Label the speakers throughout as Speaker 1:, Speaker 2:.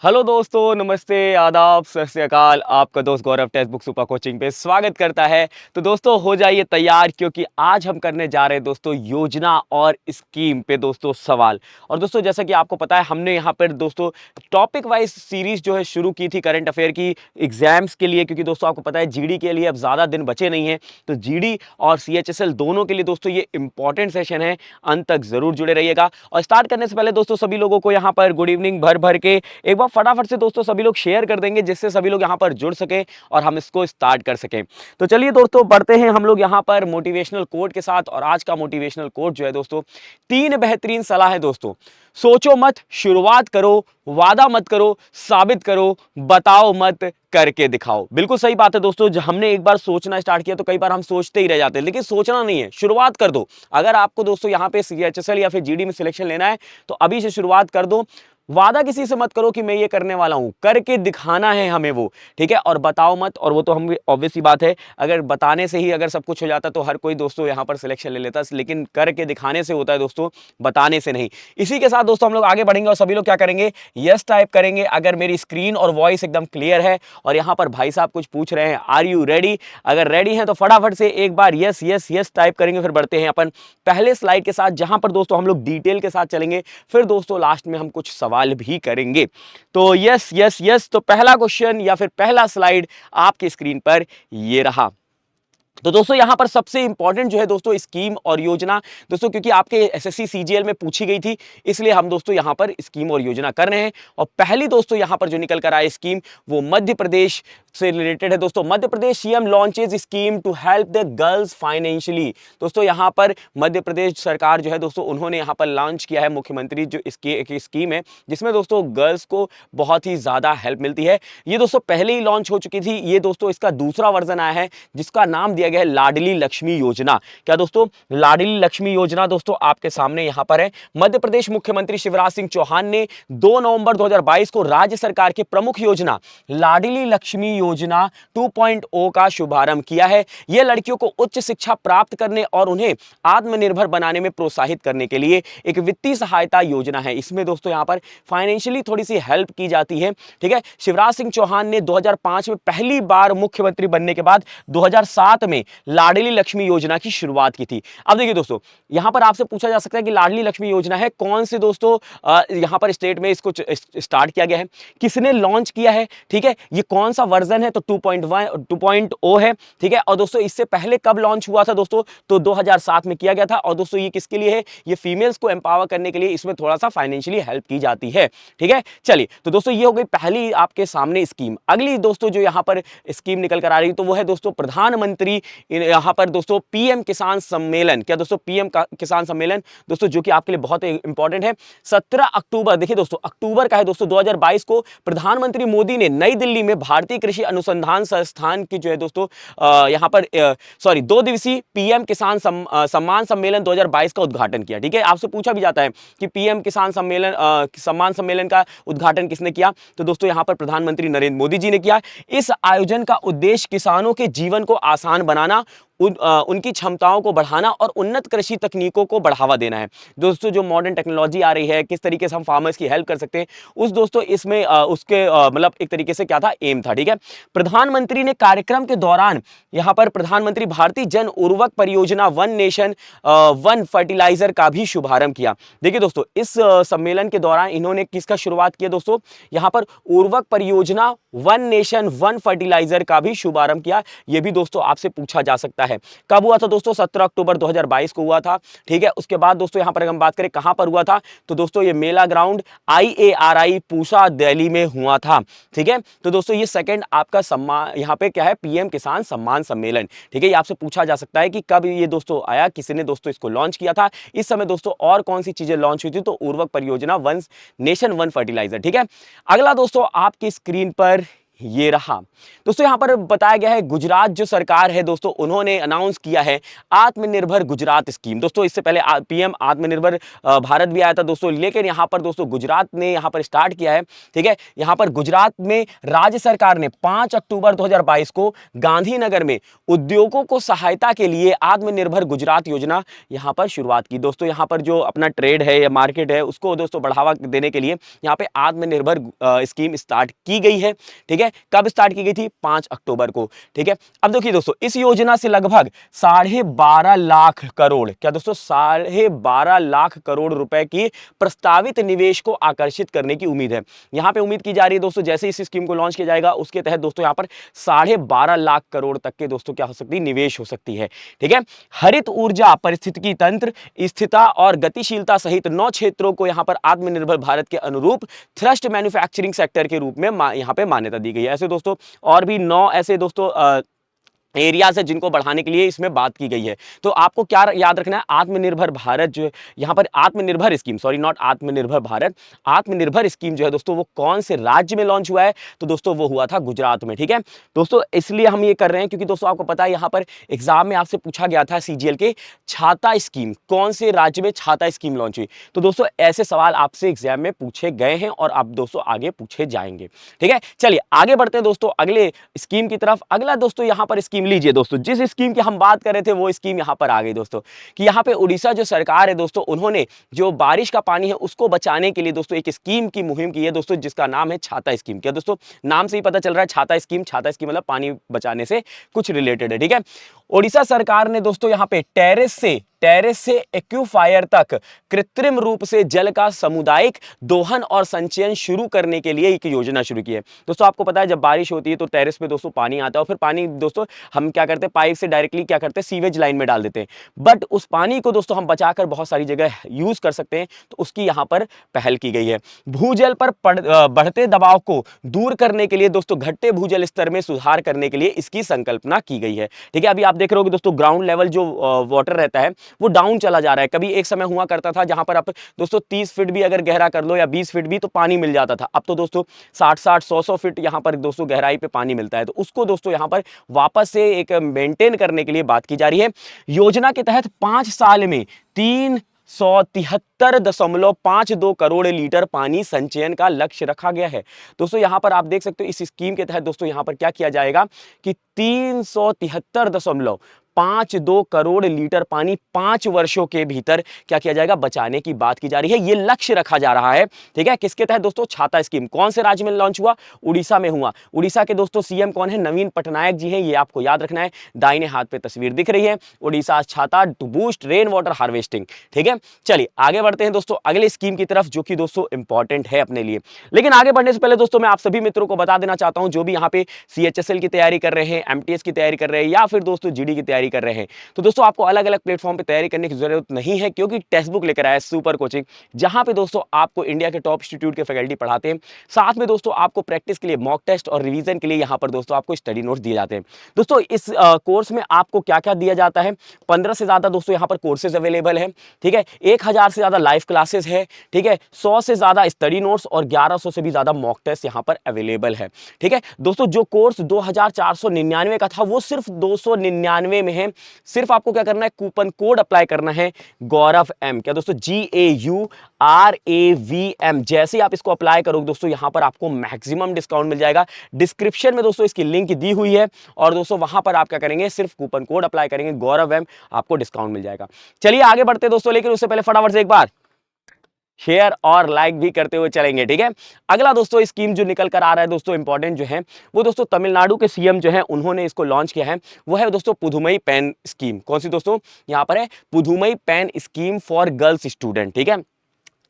Speaker 1: Hello दोस्तों, नमस्ते, आदाब, सत श्री अकाल। आपका दोस्त गौरव टेक्स्ट बुक सुपर कोचिंग पे स्वागत करता है। तो दोस्तों हो जाइए तैयार, क्योंकि आज हम करने जा रहे हैं दोस्तों योजना और स्कीम पे दोस्तों सवाल। और दोस्तों जैसा कि आपको पता है, हमने यहाँ पर दोस्तों टॉपिक वाइज सीरीज जो है शुरू की थी करंट अफेयर की एग्जाम्स के लिए, क्योंकि दोस्तों आपको पता है जीडी के लिए अब ज़्यादा दिन बचे नहीं हैं। तो जीडी और सीएचएसएल दोनों के लिए दोस्तों ये इंपॉर्टेंट सेशन है, अंत तक जरूर जुड़े रहिएगा। और स्टार्ट करने से पहले दोस्तों सभी लोगों को यहाँ पर गुड इवनिंग भर भर के एक बार फटाफट से दोस्तों सभी लोग शेयर कर देंगे, जिससे सभी लोग यहाँ पर जुड़ सके और हम इसको स्टार्ट कर सकें। तो चलिए दोस्तों बढ़ते हैं हम लोग यहाँ पर मोटिवेशनल कोट के साथ। और आज का मोटिवेशनल कोट जो है दोस्तों, 3 बेहतरीन सलाह है दोस्तों। सोचो मत, शुरुआत करो, वादा मत करो, साबित करो, बताओ मत, करके दिखाओ। बिल्कुल सही बात है दोस्तों। जब हमने एक बार सोचना स्टार्ट किया तो कई बार हम सोचते ही रह जाते हैं, लेकिन सोचना नहीं है, शुरुआत कर दो। अगर आपको दोस्तों यहाँ पे सीएचएसएल या फिर जीडी में सिलेक्शन लेना है तो अभी से शुरुआत कर दो। वादा किसी से मत करो कि मैं ये करने वाला हूं, करके दिखाना है हमें वो, ठीक है। और बताओ मत, और वो तो हम ऑब्वियस सी बात है, अगर बताने से ही अगर सब कुछ हो जाता तो हर कोई दोस्तों यहां पर सिलेक्शन ले लेता, लेकिन करके दिखाने से होता है दोस्तों, बताने से नहीं। इसी के साथ दोस्तों हम लोग आगे बढ़ेंगे और सभी लोग क्या करेंगे, यस टाइप करेंगे अगर मेरी स्क्रीन और वॉइस एकदम क्लियर है। और यहां पर भाई साहब कुछ पूछ रहे हैं, आर यू रेडी? अगर रेडी हैं तो फटाफट से एक बार यस यस यस टाइप करेंगे। फिर बढ़ते हैं अपन पहले स्लाइड के साथ, जहां पर दोस्तों हम लोग डिटेल के साथ चलेंगे। फिर दोस्तों लास्ट में हम कुछ सवाल भी करेंगे। तो यस यस यस। तो पहला क्वेश्चन या फिर पहला स्लाइड आपकी स्क्रीन पर ये रहा। तो दोस्तों यहां पर सबसे इंपॉर्टेंट जो है दोस्तों स्कीम और योजना दोस्तों, क्योंकि आपके एसएससी सीजीएल में पूछी गई थी, इसलिए हम दोस्तों यहां पर स्कीम और योजना कर रहे हैं। और पहली दोस्तों यहां पर जो निकल कर आए स्कीम, वो मध्य प्रदेश से रिलेटेड है दोस्तों। Madhya Pradesh CM launches scheme to help the girls financially. दोस्तों यहां पर मध्य प्रदेश सरकार जो है दोस्तों, उन्होंने यहां पर लॉन्च किया है मुख्यमंत्री जो इसकी स्कीम है, जिसमें दोस्तों गर्ल्स को बहुत ही ज्यादा हेल्प मिलती है। ये दोस्तों पहले ही लॉन्च हो चुकी थी। ये दोस्तों इसका दूसरा वर्जन आया है, जिसका नाम दिया गया है लाडली लक्ष्मी योजना। क्या दोस्तों? लाडली लक्ष्मी योजना दोस्तों आपके सामने यहां पर है। मध्य प्रदेश मुख्यमंत्री शिवराज सिंह चौहान ने 2 नवंबर 2022 को राज्य सरकार की प्रमुख योजना लाडली लक्ष्मी योजना 2.0 का शुभारंभ किया है। यह लड़कियों को उच्च शिक्षा प्राप्त करने और उन्हें आत्मनिर्भर बनाने में प्रोत्साहित करने के लिए एक वित्तीय सहायता योजना है। इसमें दोस्तों यहां पर फाइनेंशियली थोड़ी सी हेल्प की जाती है, ठीक है। शिवराज सिंह चौहान ने 2005 में पहली बार मुख्यमंत्री बनने के बाद 2007 में लाडली लक्ष्मी योजना की शुरुआत की थी। अब देखिए दोस्तों, यहां पर आपसे पूछा जा सकता है कि लाडली लक्ष्मी योजना है कौन से दोस्तों यहां पर स्टेट में इसको स्टार्ट किया गया है, किसने लॉन्च किया है, ठीक है। ये कौन सा वर्जन है, तो 2.0 है, ठीक है। और दोस्तों इससे पहले कब लॉन्च हुआ था दोस्तों, तो 2007 में किया गया था। और दोस्तों ये किसके लिए है, ये फीमेल्स को एम्पावर करने के लिए इसमें थोड़ा सा फाइनेंशियली हेल्प की जाती है, ठीक है। चलिए, तो दोस्तों ये हो गई पहली आपके सामने स्कीम। अगली दोस्तों जो यहां पर स्कीम निकल कर आ रही है, तो वो है दोस्तों प्रधानमंत्री यहां पर दोस्तों पीएम किसान सम्मेलन। क्या दोस्तों? पीएम किसान सम्मेलन दोस्तों, जो कि आपके लिए बहुत इंपॉर्टेंट है। 17 अक्टूबर, देखिए दोस्तों अक्टूबर का है दोस्तों 2022 को प्रधानमंत्री मोदी ने नई दिल्ली में भारतीय कृषि अनुसंधान संस्थान की जो है दोस्तों यहां पर 2 दिवसीय पीएम किसान सम्मान सम्मेलन 2022 का उद्घाटन किया, ठीक है। आपसे पूछा भी जाता है कि पीएम किसान सम्मान सम्मेलन का उद्घाटन किसने किया, तो दोस्तों यहां पर प्रधानमंत्री नरेंद्र मोदी जी ने किया। इस आयोजन का उद्देश्य किसानों के जीवन को आसान बनाना, उनकी क्षमताओं को बढ़ाना और उन्नत कृषि तकनीकों को बढ़ावा देना है। दोस्तों जो मॉडर्न टेक्नोलॉजी आ रही है, किस तरीके से हम फार्मर्स की हेल्प कर सकते हैं, उस दोस्तों इसमें उसके मतलब एक तरीके से क्या था, एम था, ठीक है। प्रधानमंत्री ने कार्यक्रम के दौरान यहां पर प्रधानमंत्री भारतीय जन उर्वरक परियोजना वन नेशन वन फर्टिलाइजर का भी शुभारंभ किया। देखिए दोस्तों इस सम्मेलन के दौरान इन्होंने किसका शुरुआत किया दोस्तों, यहां पर उर्वरक परियोजना वन नेशन वन फर्टिलाइजर का भी शुभारंभ किया। यह भी दोस्तों आपसे पूछा जा सकता है। कब हुआ था दोस्तों? 17 अक्टूबर 2022 को हुआ था, ठीक है। उसके बाद दोस्तों यहां पर अगर हम बात करें कहां पर हुआ था, तो दोस्तों ये मेला ग्राउंड IARI पूसा दिल्ली में हुआ था, ठीक है। तो दोस्तों ये सेकंड आपका सम्मान यहां पे क्या है, पीएम किसान सम्मान सम्मेलन, ठीक है। ये आपसे पूछा जा सकता है कि कब ये दोस्तों आया, किसने दोस्तों इसको लॉन्च किया था। इस समय दोस्तों और कौन सी चीजें लॉन्च हुई थी, तो उर्वरक परियोजना वन नेशन वन फर्टिलाइजर, ठीक है। अगला दोस्तों आपकी स्क्रीन पर ये रहा दोस्तों। यहां पर बताया गया है गुजरात जो सरकार है दोस्तों, उन्होंने अनाउंस किया है आत्मनिर्भर गुजरात स्कीम। दोस्तों इससे पहले पीएम आत्मनिर्भर भारत भी आया था दोस्तों, लेकिन यहां पर दोस्तों गुजरात ने यहां पर स्टार्ट किया है। ठीक है, यहां पर गुजरात में राज्य सरकार ने 5 अक्टूबर 2022 को गांधीनगर में उद्योगों को सहायता के लिए आत्मनिर्भर गुजरात योजना यहां पर शुरुआत की। दोस्तों यहां पर जो अपना ट्रेड है या मार्केट है उसको दोस्तों बढ़ावा देने के लिए यहां पे आत्मनिर्भर स्कीम स्टार्ट की गई है। ठीक है, कब स्टार्ट की गई थी? 5 अक्टूबर को। ठीक है, अब देखिए दोस्तों, इस योजना से लगभग 12.5 लाख करोड़, क्या दोस्तों 12.5 लाख करोड़ रुपए की प्रस्तावित निवेश को आकर्षित करने की उम्मीद है। यहां पे उम्मीद की जा रही है दोस्तों, जैसे इस स्कीम को लॉन्च किया जाएगा उसके तहत दोस्तों यहां पर 12.5 लाख करोड़ तक के दोस्तों क्या हो सकती है, निवेश हो सकती है। ठीक है, हरित ऊर्जा, पारिस्थितिकी तंत्र, स्थिरता और गतिशीलता सहित 9 क्षेत्रों को यहां पर आत्मनिर्भर भारत के अनुरूप थ्रस्ट मैन्युफैक्चरिंग सेक्टर के रूप में यहां पे मान्यता दी गई है। ऐसे दोस्तों और भी 9 ऐसे दोस्तों एरियाज है जिनको बढ़ाने के लिए इसमें बात की गई है। तो आपको क्या याद रखना है, आत्मनिर्भर भारत जो यहां पर आत्मनिर्भर स्कीम, सॉरी नॉट आत्मनिर्भर भारत, आत्मनिर्भर स्कीम जो है दोस्तों वो कौन से राज्य में लॉन्च हुआ है? तो दोस्तों वो हुआ था गुजरात में। ठीक है दोस्तों, इसलिए हम ये कर रहे हैं क्योंकि दोस्तों आपको पता है यहां पर एग्जाम में आपसे पूछा गया था सीजीएल के छाता स्कीम, कौन से राज्य में छाता स्कीम लॉन्च हुई। तो दोस्तों ऐसे सवाल आपसे एग्जाम में पूछे गए हैं और आप दोस्तों आगे पूछे जाएंगे। ठीक है, चलिए आगे बढ़ते हैं दोस्तों अगले स्कीम की तरफ। अगला दोस्तों यहां पर स्कीम लीजिए दोस्तों, जिस स्कीम की हम बात कर रहे थे वो स्कीम यहां पर आ गई दोस्तों, कि यहां पे उड़ीसा जो सरकार है दोस्तों, उन्होंने जो बारिश का पानी है उसको बचाने के लिए दोस्तों एक स्कीम की मुहिम की है दोस्तों, जिसका नाम है छाता स्कीम। क्या दोस्तों, नाम से ही पता चल रहा है छाता स्कीम, छाता स्कीम मतलब पानी बचाने से कुछ रिलेटेड है। ठीक है, उड़ीसा सरकार ने दोस्तों यहां पे टेरेस से एक्यूफायर तक कृत्रिम रूप से जल का सामुदायिक दोहन और संचयन शुरू करने के लिए एक योजना शुरू की है। दोस्तों आपको पता है जब बारिश होती है तो टेरेस पे दोस्तों पानी आता है और फिर पानी दोस्तों हम क्या करते हैं, पाइप से डायरेक्टली क्या करते हैं, सीवेज लाइन में डाल देते हैं। बट उस पानी को दोस्तों हम बचाकर बहुत सारी जगह यूज कर सकते हैं, तो उसकी यहां पर पहल की गई है। भूजल पर बढ़ते दबाव को दूर करने के लिए दोस्तों घटते भूजल स्तर में सुधार करने के लिए इसकी संकल्पना की गई है। ठीक है, अभी आप देख रहे हो दोस्तों ग्राउंड लेवल जो वाटर रहता है वो डाउन चला जा रहा है। कभी एक समय हुआ करता था जहां पर आप दोस्तों 30 फीट भी अगर गहरा कर लो या 20 फीट भी तो पानी मिल जाता था। अब तो दोस्तों 60 100 फीट यहां पर दोस्तों गहराई पे पानी मिलता है। तो उसको दोस्तों यहां पर वापस से एक मेंटेन करने के लिए बात की जा रही है। योजना के तहत 5 साल में 373.52 करोड़ लीटर पानी संचयन का लक्ष्य रखा गया है। दोस्तों यहां पर आप देख सकते हो इस स्कीम के तहत दोस्तों यहां पर क्या किया जाएगा कि 373.52 करोड़ लीटर पानी 5 वर्षों के भीतर क्या किया जाएगा, बचाने की बात की जा रही है। यह लक्ष्य रखा जा रहा है। ठीक है, किसके तहत दोस्तों? छाता स्कीम। कौन से राज्य में लॉन्च हुआ? उड़ीसा में हुआ। उड़ीसा के दोस्तों सीएम कौन है? नवीन पटनायक जी हैं, ये आपको याद रखना है। दाहिने हाथ पे तस्वीर दिख रही है, उड़ीसा छाता to boost rain water harvesting. ठीक है, चलिए आगे बढ़ते हैं दोस्तों अगले स्कीम की तरफ, जो कि दोस्तों इंपॉर्टेंट है अपने लिए। लेकिन आगे बढ़ने से पहले दोस्तों मैं आप सभी मित्रों को बता देना चाहता हूं, जो भी यहां पे सीएचएसएल की तैयारी कर रहे हैं, एमटीएस की तैयारी कर रहे हैं या फिर दोस्तों जीडी की तैयारी कर रहे हैं, तो दोस्तों आपको अलग अलग प्लेटफॉर्म पे तैयारी करने की जरूरत नहीं है, क्योंकि टेक्स्ट बुक लेकर आया है सुपर कोचिंग, जहां पे दोस्तों आपको इंडिया के टॉप इंस्टीट्यूट के फैकल्टी पढ़ाते हैं। साथ में दोस्तों आपको प्रैक्टिस के लिए मॉक टेस्ट और रिवीजन के लिए यहां पर दोस्तों आपको स्टडी नोट्स दिए जाते हैं। दोस्तों इस कोर्स में आपको क्या क्या दिया जाता है? 15 से ज्यादा दोस्तों यहां पर कोर्सेज अवेलेबल है। ठीक है, 1000 से ज्यादा लाइव क्लासेस है। ठीक है, 100 से ज्यादा स्टडी नोट्स और 1100 से भी ज्यादा मॉक टेस्ट यहां पर अवेलेबल है। ठीक है दोस्तों, जो कोर्स 2499 का था वो सिर्फ 299 में है। सिर्फ आपको क्या करना है, कूपन कोड अप्लाई करना है गौरव एम। क्या दोस्तों? GAURAVM। जैसे ही आप इसको अप्लाई करोगे दोस्तों यहां पर आपको मैक्सिमम डिस्काउंट मिल जाएगा। डिस्क्रिप्शन में दोस्तों इसकी लिंक दी हुई है और दोस्तों वहां पर आप क्या करेंगे, सिर्फ कूपन कोड अप्लाई करेंगे गौरव एम, आपको डिस्काउंट मिल जाएगा। चलिए आगे बढ़ते दोस्तों, लेकिन उससे पहले फटाफट से एक बार शेयर और लाइक भी करते हुए चलेंगे। ठीक है, अगला दोस्तों स्कीम जो निकल कर आ रहा है दोस्तों इंपॉर्टेंट जो है वो दोस्तों तमिलनाडु के सीएम जो है उन्होंने इसको लॉन्च किया है, वो है दोस्तों पुदुमई पेन स्कीम। कौन सी दोस्तों? यहां पर है Pudhumai Penn scheme for girls student. ठीक है,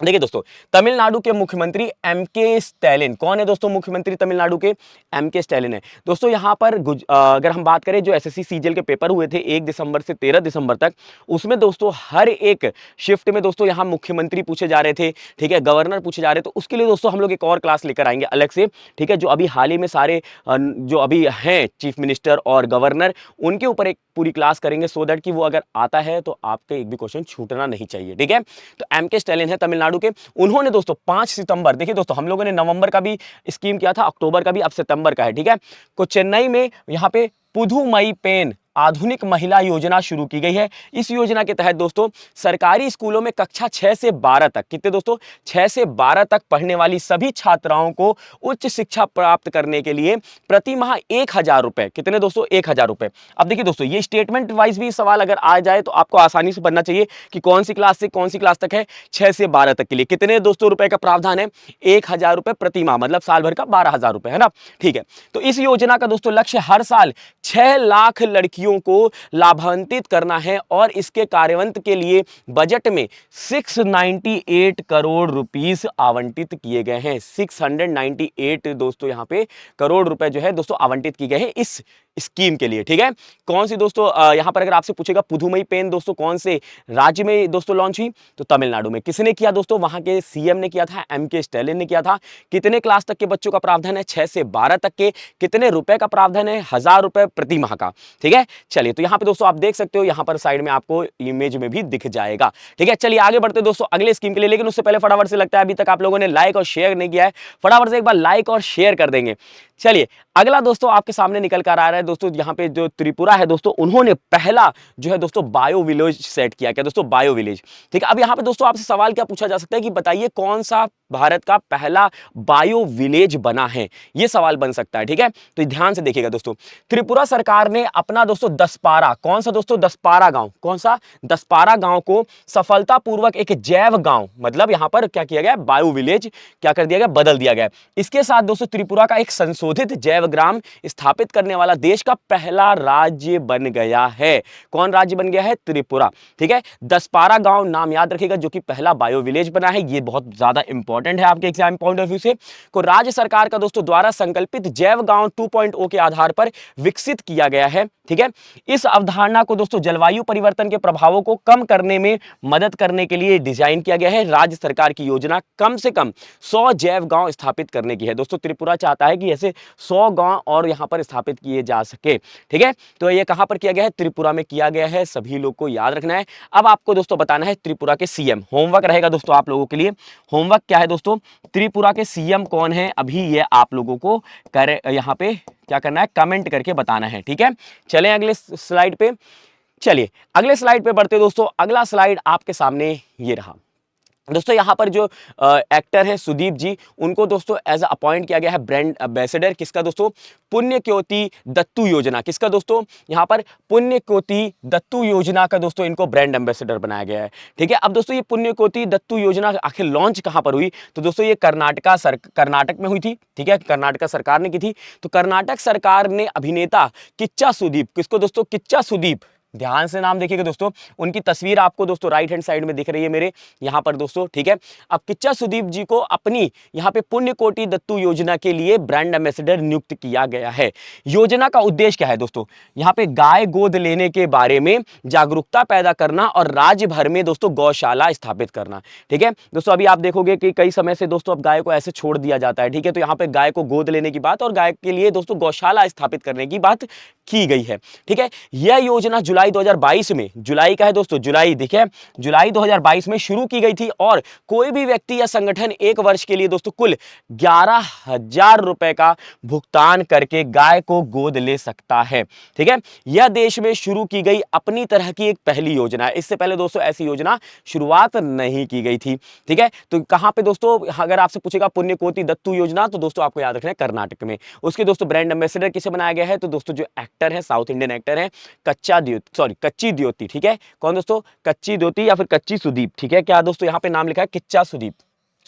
Speaker 1: देखिए दोस्तों तमिलनाडु के मुख्यमंत्री एमके स्टैलिन। कौन है दोस्तों मुख्यमंत्री तमिलनाडु के? एमके स्टैलिन है। दोस्तों यहां पर अगर हम बात करें जो एसएससी सीजीएल के पेपर हुए थे 1 दिसंबर से 13 दिसंबर तक, उसमें दोस्तों हर एक शिफ्ट में दोस्तों यहां मुख्यमंत्री पूछे जा रहे थे। ठीक है, गवर्नर पूछे जा रहे थे। तो उसके लिए दोस्तों हम लोग एक और क्लास लेकर आएंगे अलग से। ठीक है, जो अभी हाल ही में सारे जो अभी हैं चीफ मिनिस्टर और गवर्नर, उनके ऊपर एक पूरी क्लास करेंगे, सो दैट कि वो अगर आता है तो आपके एक भी क्वेश्चन छूटना नहीं चाहिए। ठीक है, तो एमके स्टैलिन है तमिलनाडु तमिलनाडु के, उन्होंने दोस्तों 5 सितंबर, देखिए दोस्तों हम लोगों ने नवंबर का भी स्कीम किया था, अक्टूबर का भी, अब सितंबर का है, ठीक है। को चेन्नई में यहाँ पे पुधुमई आधुनिक महिला योजना शुरू की गई है। इस योजना के तहत दोस्तों सरकारी स्कूलों में कक्षा 6 से 12 तक, कितने दोस्तों, 6 से 12 तक पढ़ने वाली सभी छात्राओं को उच्च शिक्षा प्राप्त करने के लिए प्रति माह 1,000 रुपए, कितने दोस्तों, 1,000 रुपए। अब देखिए दोस्तों ये स्टेटमेंट वाइज भी सवाल अगर आ जाए तो आपको आसानी से बनना चाहिए कि कौन सी क्लास से कौन सी क्लास तक है, 6 से 12 तक के लिए कितने दोस्तों रुपए का प्रावधान है, 1,000 रुपए प्रति माह, मतलब साल भर का 12,000 रुपए, है ना, ठीक है। तो इस योजना का दोस्तों लक्ष्य हर साल 6 लाख लड़कियों को लाभान्वित करना है और इसके कार्यान्वयन के लिए बजट में 698 करोड़ रुपीस आवंटित किए गए हैं। 698 दोस्तों यहां पे करोड़ रुपए जो है दोस्तों आवंटित किए गए हैं इस स्कीम के लिए, ठीक है। कौन सी दोस्तों, यहां पर अगर आपसे पूछेगा पुधुमई पेन दोस्तों कौन से राज्य में दोस्तों लॉन्च हुई, तो तमिलनाडु में। किसने किया दोस्तों, वहां के सीएम ने किया था, एमके स्टालिन ने किया था। कितने क्लास तक के बच्चों का प्रावधान है, 6 से 12 तक के। कितने रुपए का प्रावधान है, 1,000 रुपए प्रति माह का, ठीक है। चलिए तो यहां पे दोस्तों आप देख सकते हो, यहां पर साइड में आपको इमेज में भी दिख जाएगा, ठीक है। चलिए आगे बढ़ते दोस्तों अगले स्कीम के लिए, लेकिन उससे पहले फटाफट से, लगता है अभी तक आप लोगों ने लाइक और शेयर नहीं किया है, फटाफट से एक बार लाइक और शेयर कर देंगे। चलिए अगला दोस्तों आपके सामने निकल कर आ रहा है दोस्तों, यहाँ पे जो त्रिपुरा है दोस्तों, उन्होंने पहला जो है दोस्तों बायो विलेज सेट किया। क्या दोस्तों, बायो विलेज, ठीक है। अब यहाँ पे दोस्तों आपसे सवाल क्या पूछा जा सकता है कि बताइए कौन सा भारत का पहला बायो विलेज बना है, ये सवाल बन सकता है, ठीक है। तो ध्यान से देखिएगा दोस्तों, त्रिपुरा सरकार ने अपना दोस्तों दसपारा, कौन सा दोस्तों, दसपारा गांव, कौन सा, दसपारा गांव को सफलतापूर्वक एक जैव गांव, मतलब यहां पर क्या किया गया, बायो विलेज क्या कर दिया गया, बदल दिया गया। इसके साथ दोस्तों त्रिपुरा का एक संशोधित जैव ग्राम स्थापित करने वाला देश का पहला राज्य बन गया है। कौन राज्य बन गया है, त्रिपुरा, ठीक है। दसपारा गांव नाम याद रखिएगा, जो कि पहला बायो विलेज बना है, ये बहुत ज्यादा इंपॉर्टेंट है आपके एग्जाम पॉइंट ऑफ व्यू से। को राज्य सरकार का दोस्तों द्वारा संकल्पित जैव गांव 2.0 के आधार पर विकसित किया गया है, ठीक है। इस अवधारणा को दोस्तों जलवायु परिवर्तन के प्रभावों को कम करने में मदद करने के लिए डिजाइन किया गया है। राज्य सरकार की योजना कम से कम 100 जैव गांव स्थापित करने की है दोस्तों। त्रिपुरा चाहता है कि ऐसे 100 गांव और यहां पर स्थापित किए जा सके, ठीक है। तो ये कहां पर किया गया है, त्रिपुरा में किया गया है, सभी लोग को याद रखना है। अब आपको दोस्तों बताना है त्रिपुरा के सीएम, होमवर्क रहेगा दोस्तों आप लोगों के लिए। होमवर्क क्या है दोस्तों, त्रिपुरा के सीएम कौन है, अभी ये आप लोगों को यहां पे क्या करना है, कमेंट करके बताना है, ठीक है। चलें अगले स्लाइड पे, चलिए अगले स्लाइड पे बढ़ते दोस्तों। अगला स्लाइड आपके सामने ये रहा दोस्तों। यहां पर जो एक्टर है सुदीप जी, उनको दोस्तों एज अपॉइंट किया गया है ब्रांड एम्बेसडर, किसका दोस्तों, पुण्यज्योति दत्तू योजना, किसका दोस्तों, यहां पर पुण्यज्योति दत्तू योजना का दोस्तों इनको ब्रांड एम्बेसडर बनाया गया है, ठीक है। अब दोस्तों ये पुण्यज्योति दत्तू योजना आखिर लॉन्च कहां पर हुई, तो दोस्तों ये कर्नाटक में हुई थी, ठीक है, कर्नाटक सरकार ने की थी। तो कर्नाटक सरकार ने अभिनेता किच्चा सुदीप, किसको दोस्तों, किच्चा सुदीप, ध्यान से नाम देखिएगा दोस्तों, उनकी तस्वीर आपको दोस्तों राइट हैंड साइड में दिख रही है मेरे यहां पर दोस्तों, ठीक है। अब किच्चा सुदीप जी को अपनी यहां पे पुण्यकोटि दत्तू योजना के लिए ब्रांड एम्बेसडर नियुक्त किया गया है। योजना का उद्देश्य क्या है दोस्तों, यहां पे गाय गोद लेने के बारे में जागरूकता पैदा करना और राज्य भर में दोस्तों गौशाला स्थापित करना, ठीक है दोस्तों। अभी आप देखोगे कि कई समय से दोस्तों अब गाय को ऐसे छोड़ दिया जाता है, ठीक है। तो यहां पे गाय को गोद लेने की बात और गाय के लिए दोस्तों गौशाला स्थापित करने की बात की गई है, ठीक है। यह योजना जुलाई 2022 में, जुलाई का है दोस्तों, जुलाई देखिए, जुलाई 2022 में शुरू की गई थी और कोई भी व्यक्ति या संगठन 1 वर्ष के लिए दोस्तों कुल 11,000 रुपए का भुगतान करके गाय को गोद ले सकता है, ठीक है। यह देश में शुरू की गई अपनी तरह की एक पहली योजना है। इससे पहले दोस्तों ऐसी योजना शुरुआत नहीं की गई थी, ठीक है। तो कहां पे दोस्तों, अगर आपसे पूछेगा पुण्यकोटि दत्तू योजना, तो दोस्तों आपको याद रखना है कर्नाटक में। उसके दोस्तों ब्रांड एम्बेसडर किसे बनाया गया है, तो दोस्तों जो एक्टर है, साउथ इंडियन एक्टर है, कच्ची द्योति, ठीक है। कौन दोस्तों, कच्ची द्योति या फिर कच्ची सुदीप, ठीक है। क्या दोस्तों यहां पे नाम लिखा है किच्चा सुदीप,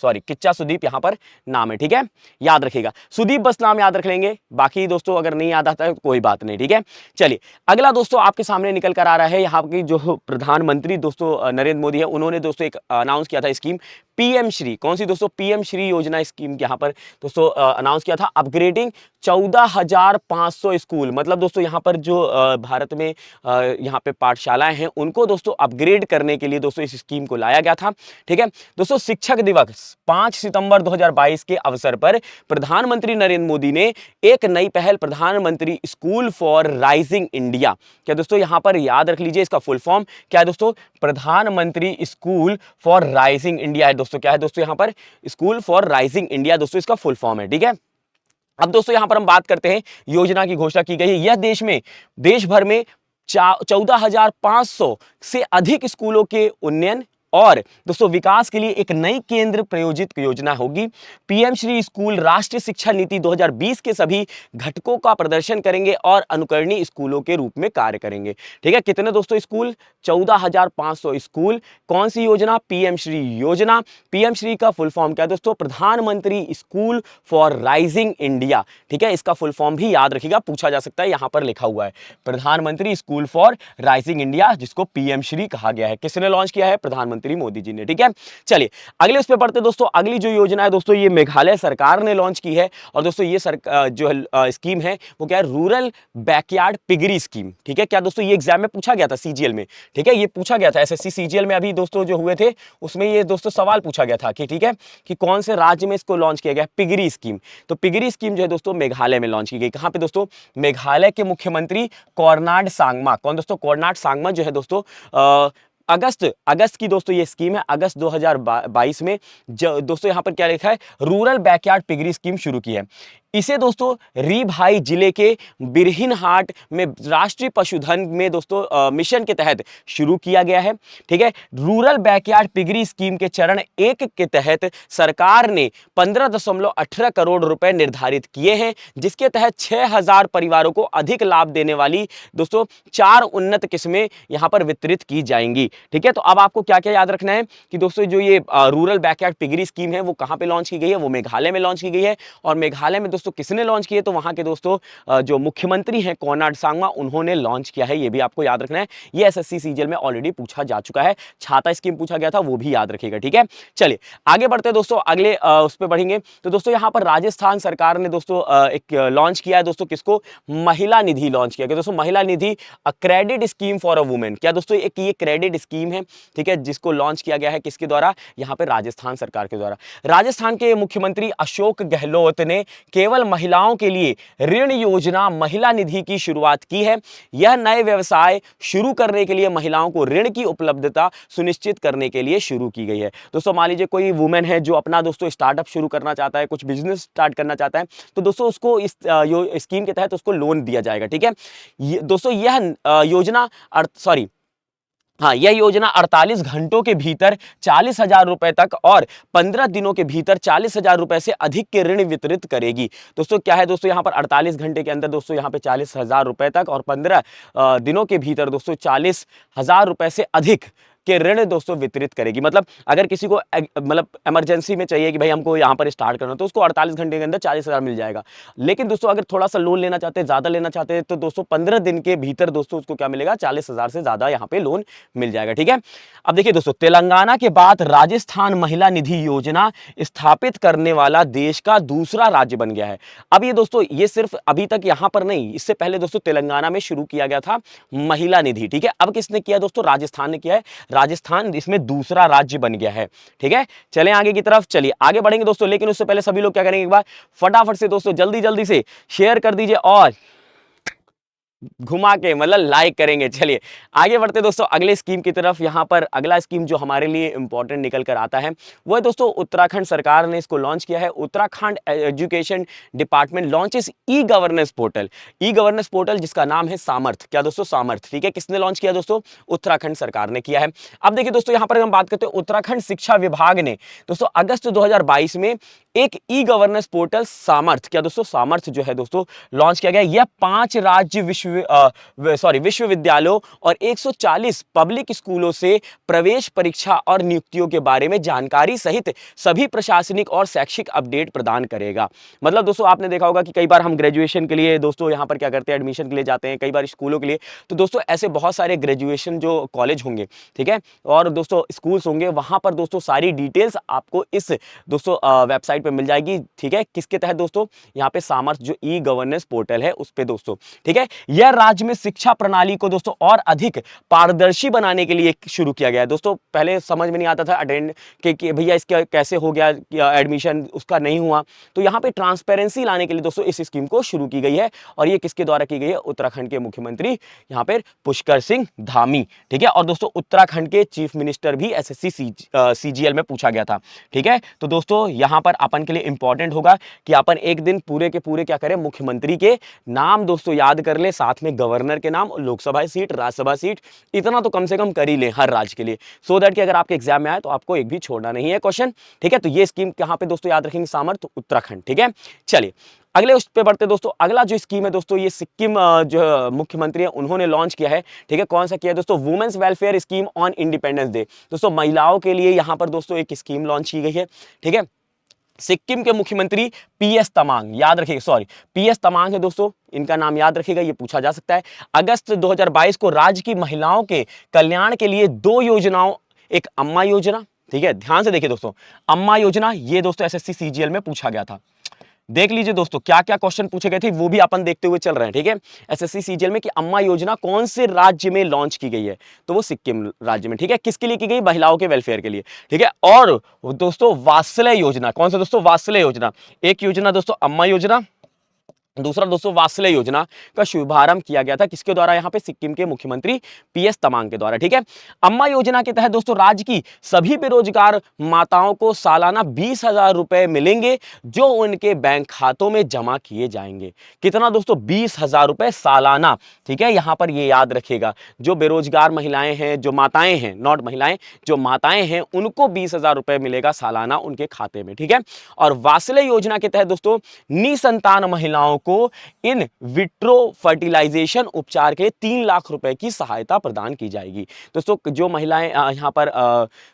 Speaker 1: किच्चा सुदीप यहां पर नाम है, ठीक है, याद रखिएगा। सुदीप बस नाम याद रख लेंगे, बाकी दोस्तों अगर नहीं याद आता है तो कोई बात नहीं, ठीक है। चलिए अगला दोस्तों आपके सामने निकल कर आ रहा है, यहाँ की जो प्रधानमंत्री दोस्तों नरेंद्र मोदी है, उन्होंने दोस्तों एक अनाउंस किया था स्कीम पीएम श्री, कौन सी दोस्तों, पीएम श्री योजना स्कीम यहाँ पर दोस्तों अनाउंस किया था। अपग्रेडिंग 14,500 स्कूल, मतलब दोस्तों यहाँ पर जो भारत में यहाँ पे पाठशालाएं हैं उनको दोस्तों अपग्रेड करने के लिए दोस्तों इस स्कीम को लाया गया था, ठीक है दोस्तों। शिक्षक दिवस 5 सितंबर 2022 के अवसर पर प्रधानमंत्री नरेंद्र मोदी ने एक नई पहल प्रधानमंत्री स्कूल फॉर राइजिंग इंडिया, क्या दोस्तों यहाँ पर याद रख लीजिए इसका फुल फॉर्म क्या है दोस्तों, प्रधानमंत्री स्कूल फॉर राइजिंग इंडिया है दोस्तों। दोस्तों क्या है दोस्तों यहाँ पर, स्कूल फॉर राइजिंग इंडिया दोस्तों इसका फुल फॉर्म है। ठीक है, अब दोस्तों यहां पर हम बात करते हैं, योजना की घोषणा की गई है। यह देश भर में 14,500 से अधिक स्कूलों के उन्नयन और दोस्तों विकास के लिए एक नई केंद्र प्रायोजित योजना होगी। पीएम श्री स्कूल राष्ट्रीय शिक्षा नीति 2020 के सभी घटकों का प्रदर्शन करेंगे और अनुकरणीय स्कूलों के रूप में कार्य करेंगे। ठीक है, कितने दोस्तों स्कूल, 14,500 स्कूल। कौन सी योजना, पीएम श्री योजना। पीएम श्री का फुल फॉर्म क्या है दोस्तों, प्रधानमंत्री स्कूल फॉर राइजिंग इंडिया। ठीक है, इसका फुल फॉर्म भी याद रखिएगा, पूछा जा सकता है, यहां पर लिखा हुआ है प्रधानमंत्री स्कूल फॉर राइजिंग इंडिया, जिसको पीएम श्री कहा गया है। किसने लॉन्च किया है, प्रधानमंत्री मोदी जी ने। ठीक है, चलिए अगले उस पे पढ़ते दोस्तों। अगली जो योजना है दोस्तों, ये मेघालय सरकार ने लॉन्च की है और दोस्तों ये जो स्कीम है वो क्या है, रूरल बैकयार्ड पिगरी स्कीम। ठीक है, क्या दोस्तों ये एग्जाम में पूछा गया था सीजीएल में। ठीक है, ये पूछा गया था एसएससी सीजीएल में, अभी दोस्तों जो हुए थे उसमें ये दोस्तों सवाल पूछा गया था कि ठीक है कि कौन से राज्य में इसको लॉन्च किया गया, पिगरी स्कीम। तो पिगरी स्कीम जो है दोस्तों मेघालय में लॉन्च की गई। कहां पे दोस्तों, मेघालय के मुख्यमंत्री कोरनाड सांगमा। कौन दोस्तों, कोरनाड सांगमा जो है दोस्तों अगस्त की दोस्तों ये स्कीम है, अगस्त 2022 में दोस्तों यहां पर क्या लिखा है, रूरल बैकयार्ड पिगरी स्कीम शुरू की है। इसे दोस्तों रीभाई जिले के बिरहिनहाट में राष्ट्रीय पशुधन में दोस्तों मिशन के तहत शुरू किया गया है। ठीक है, रूरल बैकयार्ड पिगरी स्कीम के चरण 1 के तहत सरकार ने 15.18 करोड़ रुपए निर्धारित किए हैं, जिसके तहत 6,000 परिवारों को अधिक लाभ देने वाली दोस्तों 4 उन्नत किस्में यहां पर वितरित की जाएंगी। ठीक है, तो अब आपको क्या क्या याद रखना है कि दोस्तों जो ये रूरल बैकयार्ड पिगरी स्कीम है वो कहां पे लॉन्च की गई है, वो मेघालय में लॉन्च की गई है। और मेघालय में दोस्तों किसने लॉन्च किए, तो वहां के दोस्तों जो मुख्यमंत्री हैं कोरनाड सांगमा, उन्होंने लॉन्च किया है। ये भी आपको याद रखना है, ये एसएससी सीजीएल में ऑलरेडी पूछा जा चुका है। छाता स्कीम पूछा गया था, वो भी याद रखिएगा। ठीक है, चलिए आगे बढ़ते हैं दोस्तों, अगले उस पर बढ़ेंगे। तो दोस्तों यहां पर राजस्थान सरकार ने दोस्तों एक लॉन्च किया है दोस्तों, किसको, महिला निधि लॉन्च किया गया दोस्तों। Mahila Nidhi credit scheme for a women. क्या दोस्तों, एक ये क्रेडिट स्कीम है, ठीक है, जिसको लॉन्च किया गया है किसके द्वारा, यहां पर राजस्थान सरकार के द्वारा। राजस्थान के मुख्यमंत्री अशोक गहलोत ने केवल महिलाओं के लिए ऋण योजना महिला निधि की शुरुआत की है। यह नए व्यवसाय शुरू करने के लिए महिलाओं को ऋण की उपलब्धता सुनिश्चित करने के लिए शुरू की गई है। दोस्तों मान लीजिए कोई वुमेन है जो अपना दोस्तों स्टार्टअप शुरू करना चाहता है, कुछ बिजनेस स्टार्ट करना चाहता है, तो दोस्तों उसको इस स्कीम के तहत उसको लोन दिया जाएगा। ठीक है, दोस्तों यह योजना यह योजना 48 घंटों के भीतर 40,000 रुपए तक और 15 दिनों के भीतर 40,000 रुपए से अधिक के ऋण वितरित करेगी। दोस्तों क्या है दोस्तों, यहां पर 48 घंटे के अंदर दोस्तों यहां पे 40,000 रुपए तक और 15 दिनों के भीतर दोस्तों 40,000 रुपए से अधिक के ऋण दोस्तों वितरित करेगी। मतलब अगर किसी को मतलब इमरजेंसी में चाहिए कि भाई हमको यहां पर स्टार्ट करना, तो उसको 48 घंटे के अंदर 40,000 मिल जाएगा। लेकिन दोस्तों अगर थोड़ा सा लोन लेना चाहते हैं, ज्यादा लेना चाहते हैं, तो दोस्तों 15 दिन के भीतर दोस्तों उसको क्या मिलेगा, 40,000 से ज्यादा यहां पे लोन मिल जाएगा। ठीक है, अब देखिए दोस्तों, तेलंगाना के बाद राजस्थान महिला निधि योजना स्थापित करने वाला देश का दूसरा राज्य बन गया है। अब ये दोस्तों ये सिर्फ अभी तक यहां पर नहीं, इससे पहले दोस्तों तेलंगाना में शुरू किया गया था महिला निधि। ठीक है, अब किसने किया दोस्तों, राजस्थान ने किया है। राजस्थान इसमें दूसरा राज्य बन गया है। ठीक है, चलें आगे की तरफ, चलिए आगे बढ़ेंगे दोस्तों। लेकिन उससे पहले सभी लोग क्या करेंगे, एक बार फटाफट से दोस्तों जल्दी जल्दी से शेयर कर दीजिए और घुमा के मतलब लाइक करेंगे। चलिए आगे बढ़ते दोस्तों अगले स्कीम की तरफ। यहां पर अगला स्कीम जो हमारे लिए इंपॉर्टेंट निकल कर आता है वो है दोस्तों उत्तराखंड सरकार ने इसको लॉन्च किया है। Uttarakhand education department launches e governance portal. E governance portal जिसका नाम है सामर्थ। क्या दोस्तों, सामर्थ। ठीक है, किसने लॉन्च किया दोस्तों, उत्तराखंड सरकार ने किया है। अब देखिए दोस्तों यहां पर हम बात करते हैं, उत्तराखंड शिक्षा विभाग ने दोस्तों अगस्त 2022 में एक ई गवर्नेंस पोर्टल सामर्थ, क्या दोस्तों, सामर्थ जो है दोस्तों लॉन्च किया गया। यह 5 राज्य विश्वविद्यालयों और 140 पब्लिक स्कूलों से प्रवेश परीक्षा और नियुक्तियों के बारे में जानकारी सहित सभी प्रशासनिक और शैक्षिक अपडेट प्रदान करेगा। मतलब दोस्तों आपने देखा होगा कि कई बार हम ग्रेजुएशन के लिए दोस्तों यहां पर क्या करते हैं, एडमिशन के लिए जाते हैं, कई बार स्कूलों के लिए। तो दोस्तों ऐसे बहुत सारे ग्रेजुएशन जो कॉलेज होंगे, ठीक है, और दोस्तों स्कूल्स होंगे, वहां पर दोस्तों सारी डिटेल्स आपको इस दोस्तों वेबसाइट वेबसाइट पे मिल जाएगी। ठीक है, किसके तहत दोस्तों, यहाँ पे सामर्थ्य जो ई गवर्नेंस पोर्टल है उस पे दोस्तों। ठीक है, यह राज्य में शिक्षा प्रणाली को दोस्तों और अधिक पारदर्शी बनाने के लिए शुरू किया गया है दोस्तों। पहले समझ में नहीं आता था अटेंड कि भैया इसका कैसे हो गया एडमिशन, उसका नहीं हुआ, तो यहाँ पे ट्रांसपेरेंसी लाने के लिए दोस्तों इस स्कीम को शुरू की गई है। और ये किसके द्वारा की गई है, उत्तराखंड के मुख्यमंत्री यहाँ पे पुष्कर सिंह धामी। ठीक है, और दोस्तों उत्तराखंड के चीफ मिनिस्टर भी एसएससी सीजीएल में पूछा गया था। ठीक है, तो दोस्तों यहाँ पर अपन के लिए इंपॉर्टेंट होगा कि अपन एक दिन पूरे के पूरे क्या करें, मुख्यमंत्री के नाम दोस्तों याद कर ले, साथ में गवर्नर के नाम, लोकसभा सीट, राज्यसभा सीट, इतना तो कम से कम कर ही ले हर राज्य के लिए, सो दैट कि अगर आपके एग्जाम में आए तो आपको एक भी छोड़ना नहीं है क्वेश्चन। ठीक है, तो ये स्कीम कहां पे दोस्तों याद रखेंगे, सामर्थ्य उत्तराखंड। ठीक है, चलिए अगले उस पे बढ़ते दोस्तों। अगला जो स्कीम है दोस्तों, ये सिक्किम जो मुख्यमंत्री है उन्होंने लॉन्च किया है। ठीक है, कौन सा किया है दोस्तों, women's welfare scheme on Independence Day. दोस्तों महिलाओं के लिए यहां पर दोस्तों एक स्कीम लॉन्च की गई है। ठीक है, सिक्किम के मुख्यमंत्री पीएस तमांग, याद रखिएगा, सॉरी पीएस तमांग है दोस्तों, इनका नाम याद रखिएगा, ये पूछा जा सकता है। अगस्त 2022 को राज्य की महिलाओं के कल्याण के लिए 2 योजनाओं, एक अम्मा योजना, ठीक है ध्यान से देखिए दोस्तों, अम्मा योजना ये दोस्तों एसएससी सीजीएल में पूछा गया था। देख लीजिए दोस्तों क्या क्या क्वेश्चन पूछे गए थे, वो भी अपन देखते हुए चल रहे हैं। ठीक है, एसएससी सीजीएल में कि अम्मा योजना कौन से राज्य में लॉन्च की गई है, तो वो सिक्किम राज्य में। ठीक है, किसके लिए की गई, महिलाओं के वेलफेयर के लिए। ठीक है, और दोस्तों वात्सल्य योजना, कौन सा दोस्तों, वात्सल्य योजना, एक योजना दोस्तों अम्मा योजना, दूसरा दोस्तों वात्सल्य योजना का शुभारंभ किया गया था, किसके द्वारा, यहां पे सिक्किम के मुख्यमंत्री पीएस तमांग के द्वारा। ठीक है, अम्मा योजना के तहत दोस्तों राज्य की सभी बेरोजगार माताओं को सालाना 20,000 रुपए मिलेंगे, जो उनके बैंक खातों में जमा किए जाएंगे। कितना दोस्तों, 20,000 रुपए सालाना। ठीक है, यहां पर ये याद रखिएगा, जो बेरोजगार महिलाएं हैं, जो माताएं हैं, नॉट महिलाएं, जो माताएं हैं, उनको 20,000 रुपए मिलेगा सालाना उनके खाते में। ठीक है, और वात्सल्य योजना के तहत दोस्तों निसंतान महिलाओं को इन विट्रो फर्टिलाइजेशन उपचार के 3 लाख रुपए की सहायता प्रदान की जाएगी। दोस्तों जो महिलाएं यहां पर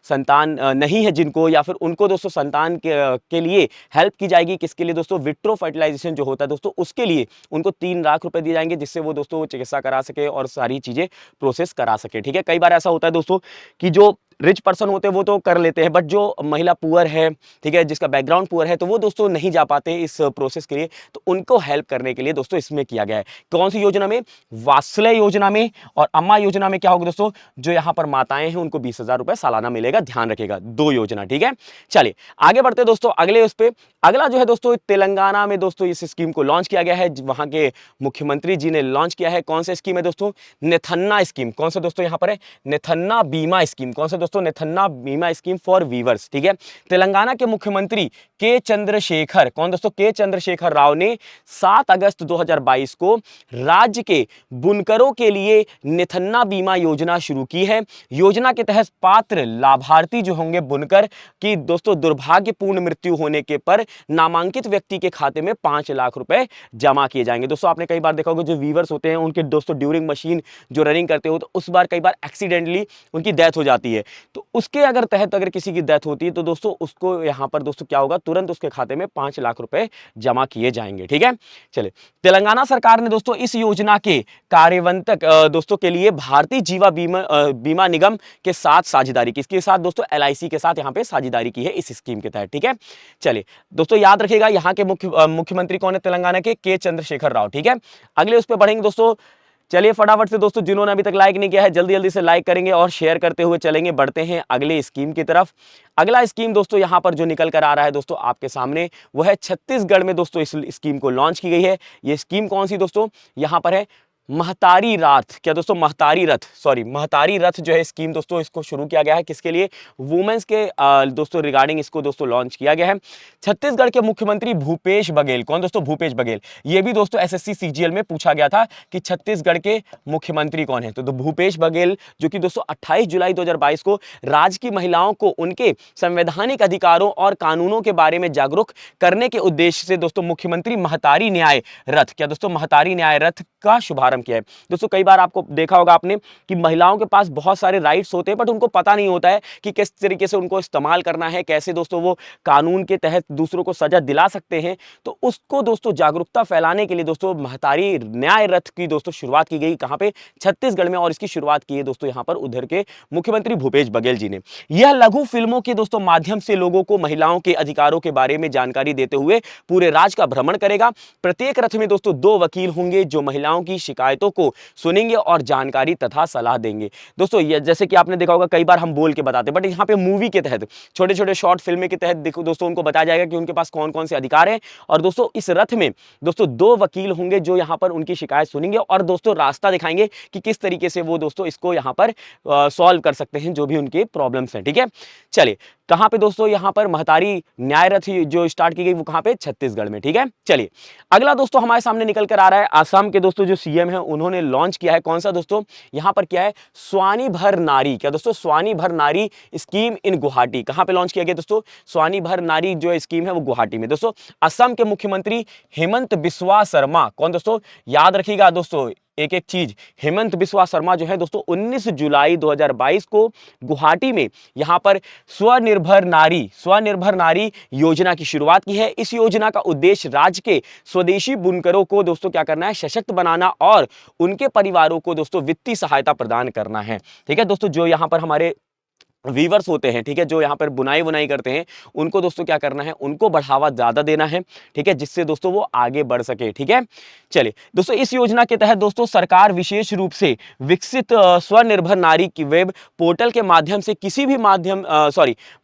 Speaker 1: संतान नहीं है जिनको, या फिर उनको दोस्तों संतान के लिए हेल्प की जाएगी, किसके लिए दोस्तों, विट्रो फर्टिलाइजेशन जो होता है दोस्तों, उसके लिए उनको 3 लाख रुपए दिए जाएंगे, जिससे वो दोस्तों चिकित्सा करा सके और सारी चीजें प्रोसेस करा सके। ठीक है, कई बार ऐसा होता है दोस्तों कि जो रिच पर्सन होते हैं वो तो कर लेते हैं, बट जो महिला पुअर है, ठीक है, जिसका बैकग्राउंड पुअर है, तो वो दोस्तों नहीं जा पाते इस प्रोसेस के लिए, तो उनको हेल्प करने के लिए दोस्तों इसमें किया गया है। कौन सी योजना में, वात्सल्य योजना में। और अम्मा योजना में क्या होगा दोस्तों, जो यहां पर माताएं हैं उनको 20,000 रुपए सालाना मिलेगा, ध्यान रखिएगा, 2 योजना। ठीक है, चलिए आगे बढ़ते दोस्तों अगले उस पे। अगला जो है दोस्तों तेलंगाना में दोस्तों इस स्कीम को लॉन्च किया गया है, वहां के मुख्यमंत्री जी ने लॉन्च किया है। कौन सा स्कीम है दोस्तों, नेथन्ना स्कीम। कौन सा दोस्तों, यहां पर है नेथन्ना बीमा स्कीम। कौन सा दोस्तों, नेथन्ना बीमा स्कीम फॉर वीवर्स। ठीक है, तेलंगाना के मुख्यमंत्री के चंद्रशेखर, कौन दोस्तों, के चंद्रशेखर राव ने 7 अगस्त 2022 को राज्य के बुनकरों के लिए नेथन्ना बीमा योजना शुरू की है। योजना के तहत पात्र लाभार्थी जो होंगे बुनकर की दोस्तों दुर्भाग्यपूर्ण मृत्यु होने के पर नामांकित व्यक्ति के खाते में 5 लाख रुपए जमा किए जाएंगे। दोस्तों आपने कई बार देखा होगा जो वीवर्स होते हैं उनके दोस्तों ड्यूरिंग मशीन जो रनिंग करते हो, तो उस बार कई बार एक्सीडेंटली उनकी डेथ हो जाती है, तो उसके अगर तहत अगर किसी की डेथ होती है तो दोस्तों उसको यहां पर दोस्तों क्या होगा, तुरंत उसके खाते में 5 लाख रुपए जमा किए जाएंगे। ठीक है, चलिए तेलंगाना सरकार ने दोस्तों इस योजना के कार्यान्वयन दोस्तों के लिए भारतीय जीवन बीमा निगम के साथ साझेदारी की, इसके साथ दोस्तों एलआईसी के साथ यहां पे साझेदारी की है इस स्कीम के तहत। ठीक है, चलिए दोस्तों याद रखिएगा यहां के मुख्यमंत्री कौन है, तेलंगाना के चंद्रशेखर राव। ठीक है, अगले उस पर बढ़ेंगे दोस्तों। चलिए फटाफट से दोस्तों, जिन्होंने अभी तक लाइक नहीं किया है जल्दी जल्दी से लाइक करेंगे और शेयर करते हुए चलेंगे, बढ़ते हैं अगले स्कीम की तरफ। अगला स्कीम दोस्तों यहां पर जो निकल कर आ रहा है दोस्तों आपके सामने, वो है छत्तीसगढ़ में दोस्तों इस स्कीम को लॉन्च की गई है। ये स्कीम कौन सी दोस्तों, यहां पर है महतारी रथ, क्या दोस्तों, महतारी रथ, सॉरी महतारी रथ जो है स्कीम दोस्तों, इसको शुरू किया गया है किसके लिए, वुमेन्स के दोस्तों रिगार्डिंग इसको दोस्तों लॉन्च किया गया है। छत्तीसगढ़ के मुख्यमंत्री भूपेश बघेल, कौन दोस्तों, भूपेश बघेल, ये भी दोस्तों एसएससी सीजीएल में पूछा गया था कि छत्तीसगढ़ के मुख्यमंत्री कौन है, तो भूपेश बघेल जो कि दोस्तों 28 जुलाई 2022 को राज्य की महिलाओं को उनके संवैधानिक अधिकारों और कानूनों के बारे में जागरूक करने के उद्देश्य से दोस्तों मुख्यमंत्री महतारी न्याय रथ, क्या दोस्तों, महतारी न्याय रथ इसका शुभारंभ किया है। दोस्तों कई बार आपको देखा होगा आपने कि महिलाओं के पास बहुत सारे राइट्स होते हैं, बट उनको पता नहीं होता है कि किस तरीके से उनको इस्तेमाल करना है, कैसे दोस्तों वो कानून के तहत दूसरों को सजा दिला सकते हैं। तो उसको दोस्तों जागरूकता फैलाने के लिए दोस्तों महतारी न्याय रथ की दोस्तों शुरुआत की गई। कहां पे? छत्तीसगढ़ में। और इसकी शुरुआत की है दोस्तों यहां पर उधर के मुख्यमंत्री भूपेश बघेल जी ने। यह लघु फिल्मों के दोस्तों माध्यम से लोगों को महिलाओं के अधिकारों के बारे में जानकारी देते हुए पूरे राज्य का भ्रमण करेगा। प्रत्येक रथ में दोस्तों 2 वकील होंगे जो महिलाओं की शिकायतों को सुनेंगे और जानकारी तथा सलाह देंगे। दोस्तों ये जैसे कि आपने देखा होगा कई बार हम बोल के बताते हैं, बट यहाँ पे मूवी के तहत छोटे छोटे शॉर्ट फिल्म के तहत देखो दोस्तों उनको बताया जाएगा कि उनके पास कौन कौन से अधिकार हैं। और दोस्तों इस रथ में दोस्तों 2 वकील होंगे जो यहाँ पर उनकी शिकायत सुनेंगे और दोस्तों रास्ता दिखाएंगे कि किस तरीके से वो दोस्तों इसको यहाँ पर सॉल्व कर सकते हैं जो भी उनके प्रॉब्लम्स हैं। ठीक है, चलिए कहां पे दोस्तों यहां पर महतारी न्याय रथ जो स्टार्ट की गई वो कहां पे? छत्तीसगढ़ में। ठीक है, चलिए अगला दोस्तों हमारे सामने निकल कर आ रहा है आसाम के दोस्तों जो सीएम है उन्होंने लॉन्च किया है। कौन सा दोस्तों? यहां पर क्या है? स्वानिभर नारी। क्या दोस्तों? स्वानिभर नारी स्कीम इन गुवाहाटी। कहां पे लॉन्च किया गया दोस्तों? स्वानिभर नारी जो स्कीम है वो गुवाहाटी में। दोस्तों असम के मुख्यमंत्री हेमंत बिस्वा शर्मा, कौन दोस्तों? याद रखिएगा दोस्तों एक एक चीज, हेमंत बिस्वा शर्मा जो है दोस्तों 19 जुलाई 2022 को गुवाहाटी में यहां पर स्वनिर्भर नारी योजना की शुरुआत की है। इस योजना का उद्देश्य राज्य के स्वदेशी बुनकरों को दोस्तों क्या करना है? सशक्त बनाना और उनके परिवारों को दोस्तों वित्तीय सहायता प्रदान करना है। ठीक है दोस्तों, जो यहां पर हमारे वीवर्स होते हैं, ठीक है, जो यहाँ पर बुनाई करते हैं, उनको दोस्तों क्या करना है? उनको बढ़ावा ज्यादा देना है। ठीक है, जिससे दोस्तों वो आगे बढ़ सके। ठीक है, चलिए दोस्तों इस योजना के तहत दोस्तों सरकार विशेष रूप से विकसित स्वनिर्भर नारी की वेब पोर्टल के माध्यम से किसी भी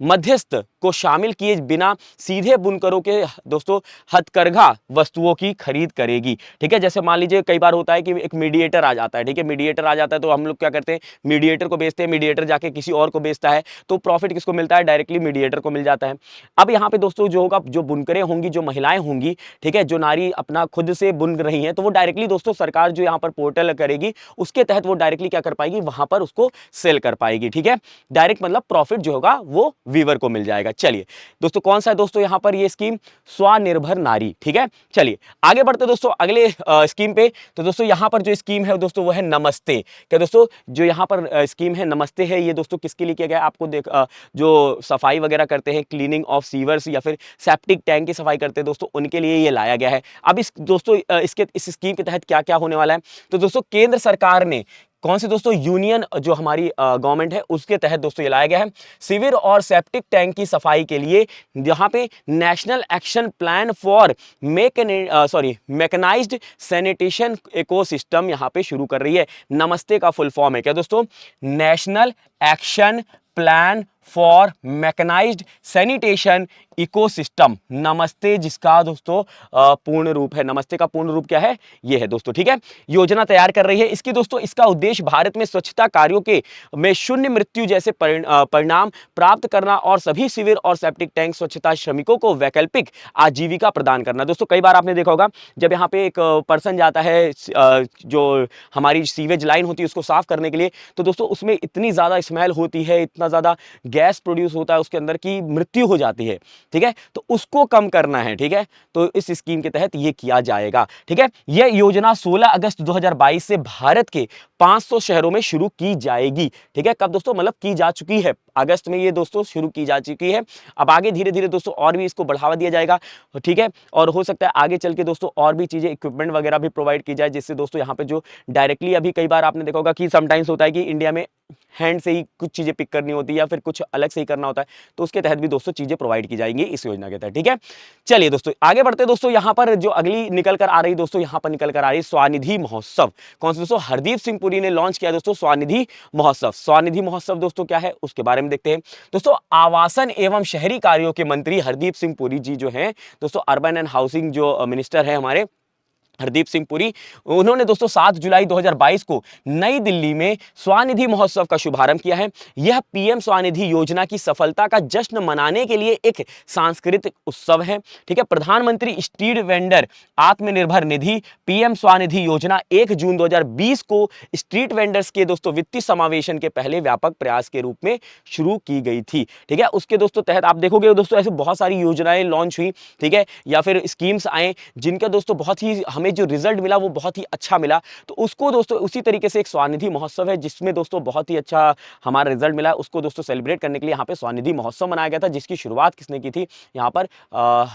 Speaker 1: मध्यस्थ को शामिल किए बिना सीधे बुनकरों के दोस्तों हथकरघा वस्तुओं की खरीद करेगी। ठीक है, जैसे मान लीजिए कई बार होता है कि एक मीडिएटर आ जाता है। ठीक है, मीडिएटर आ जाता है तो हम लोग क्या करते हैं? मीडिएटर को बेचते हैं, मीडिएटर जाके किसी और को बेचता है, तो प्रॉफिट किसको मिलता है? डायरेक्टली मीडिएटर को मिल जाता है। अब यहाँ पे दोस्तों जो होगा, जो बुनकरें होंगी, जो महिलाएं होंगी, ठीक है, जो नारी अपना खुद से बुन रही हैं, तो वो डायरेक्टली दोस्तों सरकार जो यहाँ पर पोर्टल करेगी उसके तहत वो डायरेक्टली क्या कर पाएगी? वहां पर उसको सेल कर पाएगी। ठीक है, डायरेक्ट मतलब प्रॉफिट जो होगा वो वीवर को मिल जाएगा। चलिए दोस्तों कौन सा है दोस्तों यहाँ पर ये स्कीम? स्वनिर्भर नारी। ठीक है, चलिए आगे बढ़ते दोस्तों अगले स्कीम पे। तो दोस्तों यहाँ पर जो स्कीम है दोस्तों वो है नमस्ते। क्या दोस्तों जो यहाँ पर स्कीम है नमस्ते है, ये दोस्तों किसके लिए किया गया? आपको जो सफाई वगैरह करते हैं, क्लीनिंग ऑफ सीवर्स या फिर सेप्टिक टैंक की सफाई करते हैं दोस्तों, उनके लिए ये लाया गया है। अब इस दोस्तों इस स्कीम के तहत क्या क्या होने वाला है? तो दोस्तों केंद्र सरकार ने कौन सी दोस्तों यूनियन जो हमारी गवर्नमेंट है उसके तहत दोस्तों ये लाया गया है। सीवर और सेप्टिक टैंक की सफाई के लिए यहाँ पे National Action Plan for Mechanised Sanitation Ecosystem यहाँ पे शुरू कर रही है। नमस्ते का फुल फॉर्म है क्या दोस्तों? National Action Plan for Mechanised Sanitation Ecosystem, नमस्ते, जिसका दोस्तों पूर्ण रूप है। नमस्ते का पूर्ण रूप क्या है? ये है दोस्तों। ठीक है, योजना तैयार कर रही है। इसकी दोस्तों इसका उद्देश्य भारत में स्वच्छता कार्यों के में शून्य मृत्यु जैसे परिणाम प्राप्त करना और सभी सीवर और सेप्टिक टैंक स्वच्छता श्रमिकों को वैकल्पिक आजीविका प्रदान करना। दोस्तों कई बार आपने देखा होगा जब यहाँ पे एक पर्सन जाता है जो हमारी सीवेज लाइन होती है उसको साफ करने के लिए, तो दोस्तों उसमें इतनी ज्यादा स्मेल होती है, इतना ज्यादा गैस प्रोड्यूस होता है उसके अंदर की मृत्यु हो जाती है। ठीक है, तो उसको कम करना है। ठीक है, तो इस स्कीम के तहत ये किया जाएगा। ठीक है, यह योजना 16 अगस्त 2022 से भारत के 500 शहरों में शुरू की जाएगी। ठीक है, कब दोस्तों? मतलब की जा चुकी है, अगस्त में ये दोस्तों शुरू की जा चुकी है। अब आगे धीरे धीरे दोस्तों और भी इसको बढ़ावा दिया जाएगा। ठीक है, और हो सकता है आगे चल के दोस्तों और भी चीजें इक्विपमेंट वगैरह भी प्रोवाइड की जाए, जिससे दोस्तों यहाँ पे जो डायरेक्टली अभी कई बार आपने देखा होगा कि समटाइम्स होता है कि इंडिया में हैंड से ही कुछ चीजें पिक करनी होती है या फिर कुछ अलग से ही करना होता है, तो उसके तहत भी दोस्तों चीजें प्रोवाइड की जाएंगी इस योजना के तहत। ठीक है, चलिए दोस्तों आगे बढ़ते दोस्तों। यहाँ पर जो अगली निकल कर आ रही दोस्तों, यहाँ पर निकल कर आ रही स्वनिधि महोत्सव। कौन सा दोस्तों? हरदीप सिंह पुरी ने लॉन्च किया दोस्तों स्वनिधि महोत्सव। स्वनिधि महोत्सव दोस्तों क्या है उसके बारे में देखते हैं दोस्तों। आवासन एवं शहरी कार्यों के मंत्री हरदीप सिंह पुरी जी जो हैं दोस्तों, अर्बन एंड हाउसिंग जो मिनिस्टर है हमारे हरदीप सिंह पुरी, उन्होंने दोस्तों 7 जुलाई 2022 को नई दिल्ली में स्वनिधि महोत्सव का शुभारंभ किया है। यह पीएम स्वनिधि योजना की सफलता का जश्न मनाने के लिए एक सांस्कृतिक उत्सव है। ठीक है, प्रधानमंत्री street vendor Atmanirbhar Nidhi PM Svanidhi योजना 1 जून 2020 को स्ट्रीट वेंडर्स के दोस्तों वित्तीय समावेशन के पहले व्यापक प्रयास के रूप में शुरू की गई थी। ठीक है, उसके दोस्तों तहत आप देखोगे दोस्तों ऐसे बहुत सारी योजनाएं लॉन्च हुई। ठीक है, या फिर स्कीम्स आए जिनका दोस्तों बहुत ही हमें हमें जो रिजल्ट मिला वो बहुत ही अच्छा मिला। तो उसको दोस्तों उसी तरीके से एक स्वनिधि महोत्सव है जिसमें दोस्तों बहुत ही अच्छा हमारा रिजल्ट मिला, उसको दोस्तों सेलिब्रेट करने के लिए यहाँ पे स्वनिधि महोत्सव मनाया गया था, जिसकी शुरुआत किसने की थी, यहाँ पर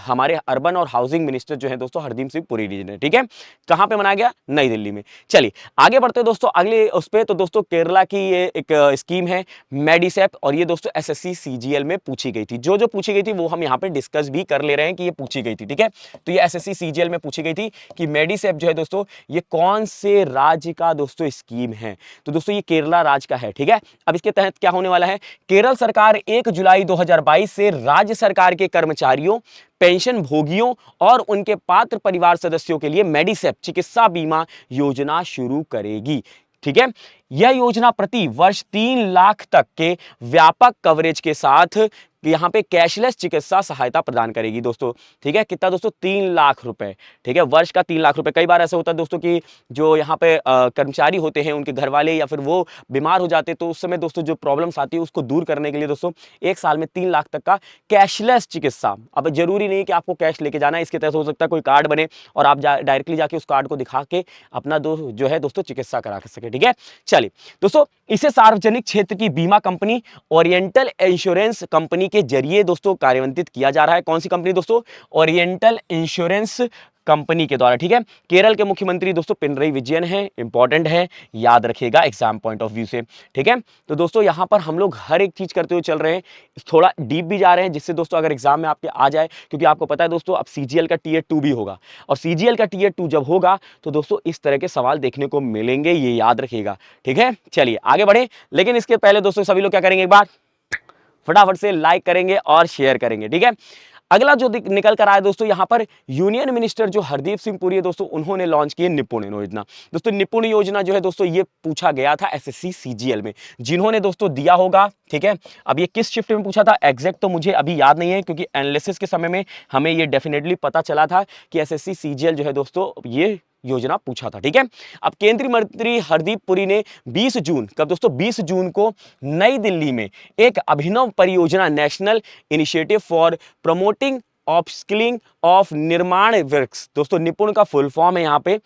Speaker 1: हमारे अर्बन और हाउसिंग मिनिस्टर जो है दोस्तों हरदीप सिंह पुरी जी ने। ठीक है, कहाँ पे मनाया गया, नई दिल्ली में। चलिए आगे बढ़ते हैं दोस्तों अगले उस पे। तो दोस्तों केरला की ये एक स्कीम है मेडिसेप, और ये दोस्तों एसएससी सीजीएल में पूछी गई थी। जो जो पूछी गई थी वो हम यहाँ पे डिस्कस भी कर ले रहे हैं कि ये पूछी गई थी। ठीक है, तो ये एसएससी सीजीएल में पूछी गई थी कि मेडिसेप जो है दोस्तों ये कौन से राज्य का दोस्तों स्कीम है। तो दोस्तों ये केरला राज्य का है। ठीक है, अब इसके तहत क्या होने वाला है, केरल सरकार 1 जुलाई 2022 से राज्य सरकार के कर्मचारियों, पेंशन भोगियों और उनके पात्र परिवार सदस्यों के लिए मेडिसेप चिकित्सा बीमा योजना शुरू करेगी। ठीक है, यह योजना प्रति वर्ष 3 लाख तक के व्यापक कवरेज के साथ यहां पे कैशलेस चिकित्सा सहायता प्रदान करेगी दोस्तों। ठीक है, कितना दोस्तों, 3 लाख रुपए। ठीक है, वर्ष का 3 लाख रुपए। कई बार ऐसा होता है दोस्तों कि जो यहाँ पे कर्मचारी होते हैं उनके घर वाले या फिर वो बीमार हो जाते हैं, तो उस समय दोस्तों जो प्रॉब्लम्स आती है उसको दूर करने के लिए दोस्तों 1 साल में 3 लाख तक का कैशलेस चिकित्सा। अब जरूरी नहीं है कि आपको कैश लेके जाना है, इसके तहत हो सकता है कोई कार्ड बने और आप डायरेक्टली जाके उस कार्ड को दिखा के अपना जो है दोस्तों चिकित्सा करा सके। ठीक है, चलिए दोस्तों इसे सार्वजनिक क्षेत्र की बीमा कंपनी ओरिएंटल इंश्योरेंस कंपनी के जरिए दोस्तों कार्यान्वित किया जा रहा है। कौन सी कंपनी दोस्तों, ओरिएंटल इंश्योरेंस कंपनी के द्वारा। ठीक है, केरल के मुख्यमंत्री दोस्तों पिनरई विजयन है, इंपॉर्टेंट है, याद रखिएगा एग्जाम पॉइंट ऑफ व्यू से। ठीक है, तो दोस्तों यहां पर हम लोग हर एक चीज करते हुए चल रहे हैं, थोड़ा डीप भी जा रहे हैं, जिससे दोस्तों अगर एग्जाम में आपके आ जाए, क्योंकि आपको पता है दोस्तों अब सीजीएल का टीयर 2 भी होगा, और सीजीएल का टीयर 2 जब होगा तो दोस्तों इस तरह के सवाल देखने को मिलेंगे, ये याद रखिएगा। ठीक है, चलिए आगे बढ़े, लेकिन इसके पहले दोस्तों सभी लोग क्या करेंगे, एक बार फटाफट से लाइक करेंगे और शेयर करेंगे। ठीक है, अगला जो निकल कर आया दोस्तों यहां पर यूनियन मिनिस्टर जो हरदीप सिंह पुरी है दोस्तों, उन्होंने लॉन्च की निपुण योजना। दोस्तों निपुण योजना जो है दोस्तों ये पूछा गया था एसएससी सीजीएल में, जिन्होंने दोस्तों दिया होगा। ठीक है, अब ये किस शिफ्ट में पूछा था एग्जैक्ट तो मुझे अभी याद नहीं है, क्योंकि एनालिसिस के समय में हमें ये डेफिनेटली पता चला था कि एसएससी सीजीएल जो है दोस्तों ये योजना पूछा था। ठीक है, अब केंद्रीय मंत्री हरदीप पुरी ने 20 जून, कब दोस्तों, 20 जून को नई दिल्ली में एक अभिनव परियोजना national initiative for promoting upskilling of निर्माण वर्क्स, दोस्तों निपुण का फुल फॉर्म है यहां पे।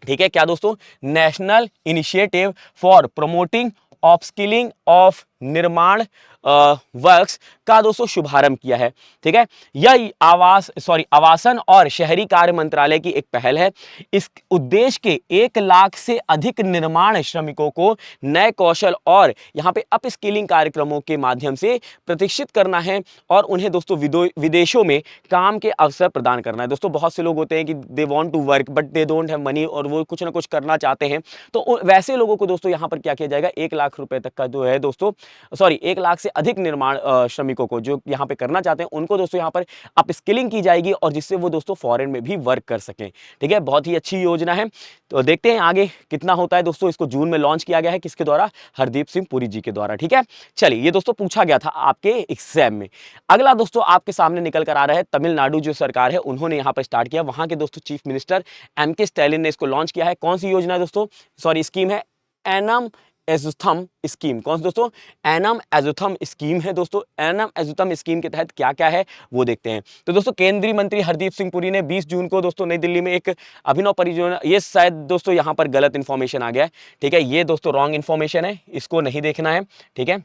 Speaker 1: ठीक है, क्या दोस्तों, national initiative for promoting upskilling of निर्माण वर्क्स का दोस्तों शुभारंभ किया है। ठीक है, यह आवासन और शहरी कार्य मंत्रालय की एक पहल है। इस उद्देश्य के 1 लाख से अधिक निर्माण श्रमिकों को नए कौशल और यहाँ पे अपस्किलिंग कार्यक्रमों के माध्यम से प्रशिक्षित करना है और उन्हें दोस्तों विदेशों में काम के अवसर प्रदान करना है। दोस्तों बहुत से लोग होते हैं कि they want to work but they don't have money, और वो कुछ ना कुछ करना चाहते हैं, तो वैसे लोगों को दोस्तों यहाँ पर क्या किया जाएगा, 1 लाख रुपए तक का जो है दोस्तों 1 लाख से अधिक निर्माण श्रमिकों को जो यहाँ पे करना चाहते हैं उनको दोस्तों यहाँ पर अपस्किलिंग की जाएगी, और जिससे वो दोस्तों फॉरेन में भी वर्क कर सकें। ठीक है, बहुत ही अच्छी योजना है। तो देखते हैं आगे कितना होता है दोस्तों। इसको जून में लॉन्च किया गया है, किसके द्वारा, हरदीप सिंह पुरी जी के द्वारा। ठीक है, चलिए ये दोस्तों पूछा गया था आपके एग्जाम में। अगला दोस्तों आपके सामने निकल कर आ रहा है, तमिलनाडु जो सरकार है उन्होंने यहाँ पर स्टार्ट किया, वहां के दोस्तों चीफ मिनिस्टर एमके स्टैलिन ने इसको लॉन्च किया है। कौन सी योजना है दोस्तों, स्कीम है एनम एजुथम स्कीम। कौन सी दोस्तों, एनम एजुथम स्कीम है दोस्तों। एनम एजुथम स्कीम के तहत क्या क्या है वो देखते हैं। तो दोस्तों केंद्रीय मंत्री हरदीप सिंह पुरी ने 20 जून को दोस्तों नई दिल्ली में एक अभिनव परियोजना, ये शायद दोस्तों यहाँ पर गलत इंफॉर्मेशन आ गया है। ठीक है, ये दोस्तों रॉन्ग इंफॉर्मेशन है, इसको नहीं देखना है। ठीक है,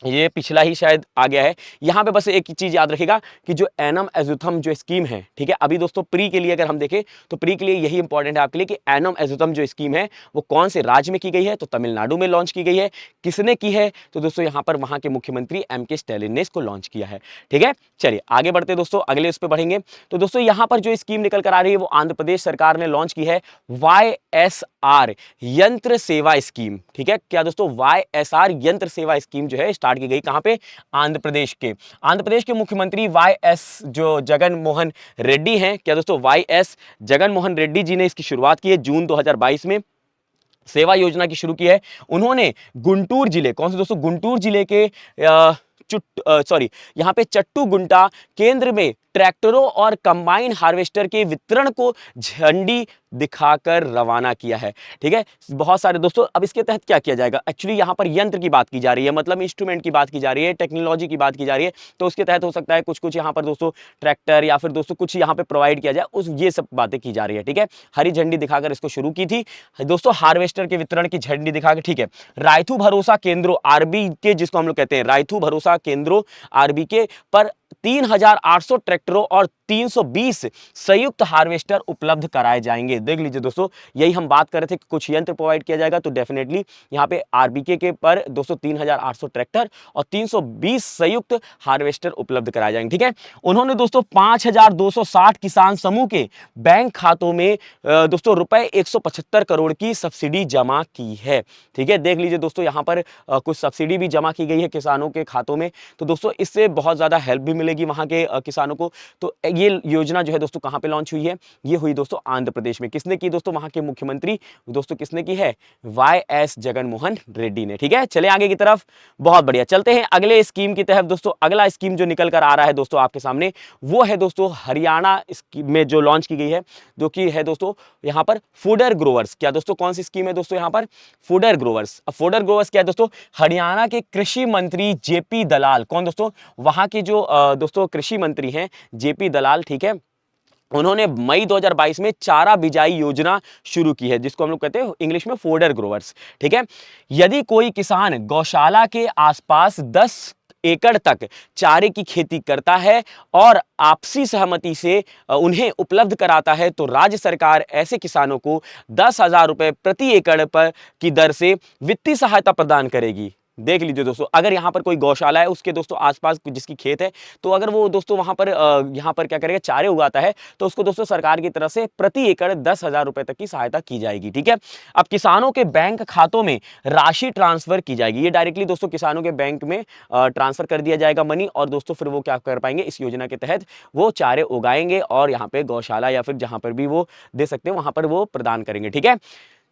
Speaker 1: ये पिछला ही शायद आ गया है। यहां पे बस एक चीज याद रखिएगा कि जो एनम एजुथम जो स्कीम है, ठीक है, अभी दोस्तों प्री के लिए अगर हम देखें तो प्री के लिए यही इंपॉर्टेंट है आपके लिए कि एनम एजुथम जो स्कीम है वो कौन से राज्य में की गई है, तो तमिलनाडु में लॉन्च की गई है। किसने की है, तो दोस्तों यहां पर वहां के मुख्यमंत्री एमके स्टैलिन ने इसको लॉन्च किया है। ठीक है, चलिए आगे बढ़ते दोस्तों, अगले उस पर बढ़ेंगे। तो दोस्तों यहां पर जो स्कीम निकल कर आ रही है वो आंध्र प्रदेश सरकार ने लॉन्च की है, YSR यंत्र सेवा स्कीम। ठीक है, क्या दोस्तों, YSR यंत्र सेवा स्कीम जो है स्टार्ट की गई कहां पे, आंध्र प्रदेश के मुख्यमंत्री जो जगन मोहन रेड्डी हैं। क्या दोस्तों, जगन मोहन रेड्डी जी ने इसकी शुरुआत की है जून 2022 में। सेवा योजना की शुरू की है उन्होंने गुंटूर जिले, कौन से दोस्तों, गुंटूर जिले के यहाँ पे चट्टू गुंटा केंद्र में ट्रैक्टरों और कंबाइन हार्वेस्टर के वितरण को झंडी दिखाकर रवाना किया है। ठीक है, बहुत सारे दोस्तों, अब इसके तहत क्या किया जाएगा, एक्चुअली यहां पर यंत्र की बात की जा रही है, मतलब इंस्ट्रूमेंट की बात की जा रही है, टेक्नोलॉजी की बात की जा रही है, तो उसके तहत हो सकता है कुछ कुछ यहां पर दोस्तों ट्रैक्टर या फिर दोस्तों कुछ यहां पे प्रोवाइड किया जाए, उस ये सब बातें की जा रही है। ठीक है, हरी झंडी दिखाकर इसको शुरू की थी दोस्तों, हार्वेस्टर के वितरण की झंडी दिखाकर। ठीक है, रायथू भरोसा केंद्रों आरबी के, जिसको हम लोग कहते हैं रायथू भरोसा केंद्रों आरबी के पर 3800 ट्रैक्टरों और 320 संयुक्त हार्वेस्टर उपलब्ध कराए जाएंगे। देख लीजिए दोस्तों, यही हम बात कर रहे थे कि कुछ यंत्र प्रोवाइड किया जाएगा, तो डेफिनेटली यहां पे आरबीके के पर दोस्तों 3800 ट्रैक्टर और 320 संयुक्त हार्वेस्टर उपलब्ध कराए जाएंगे। ठीक है, उन्होंने दोस्तों 5260 किसान समूह के बैंक खातों में दोस्तों रुपए 175 करोड़ की सब्सिडी जमा की है। ठीक है, देख लीजिए दोस्तों, यहां पर कुछ सब्सिडी भी जमा की गई है किसानों के खातों में, तो दोस्तों इससे बहुत ज्यादा हेल्प भी मिलेगी वहां के किसानों को। तो ये योजना जो है दोस्तों कहां पे लॉन्च हुई है, ये हुई दोस्तों आंध्र प्रदेश में। किसने की दोस्तों, वहां के मुख्यमंत्री दोस्तों किसने की है, YS जगनमोहन रेड्डी ने। ठीक है, चले आगे की तरफ, बहुत बढ़िया, चलते हैं अगले स्कीम की तहत दोस्तों। अगला स्कीम जो निकल कर आ रहा है दोस्तों आपके सामने, वो है दोस्तों हरियाणा स्कीम में जो लॉन्च की गई है, जो कि है दोस्तों यहां पर फूडर ग्रोवर्स। क्या दोस्तों, कौन सी स्कीम है दोस्तों, यहां पर फूडर ग्रोवर्स। अब फूडर ग्रोवर्स क्या है दोस्तों, हरियाणा के कृषि मंत्री जेपी दलाल, कौन दोस्तों, वहां के जो दोस्तों कृषि मंत्री हैं जेपी दलाल। ठीक है, उन्होंने मई 2022 में चारा बिजाई योजना शुरू की है, जिसको हम लोग कहते हैं इंग्लिश में फोडर ग्रोवर्स। ठीक है, यदि कोई किसान गौशाला के आसपास 10 एकड़ तक चारे की खेती करता है और आपसी सहमति से उन्हें उपलब्ध कराता है, तो राज्य सरकार ऐसे किसानों को 10,000 रुपए प्रति एकड़ पर की दर से वित्तीय सहायता प्रदान करेगी। देख लीजिए दोस्तों, अगर यहां पर कोई गौशाला है, उसके दोस्तों आसपास जिसकी खेत है, तो अगर वो दोस्तों वहां पर यहां पर क्या करेगा, चारे उगाता है, तो उसको दोस्तों सरकार की तरफ से प्रति एकड़ 10,000 रुपए तक की सहायता की जाएगी। ठीक है, अब किसानों के बैंक खातों में राशि ट्रांसफर की जाएगी, ये डायरेक्टली दोस्तों किसानों के बैंक में ट्रांसफर कर दिया जाएगा मनी, और दोस्तों फिर वो क्या कर पाएंगे, इस योजना के तहत वो चारे उगाएंगे और यहाँ पे गौशाला या फिर जहां पर भी वो दे सकते हैं वहां पर वो प्रदान करेंगे। ठीक है,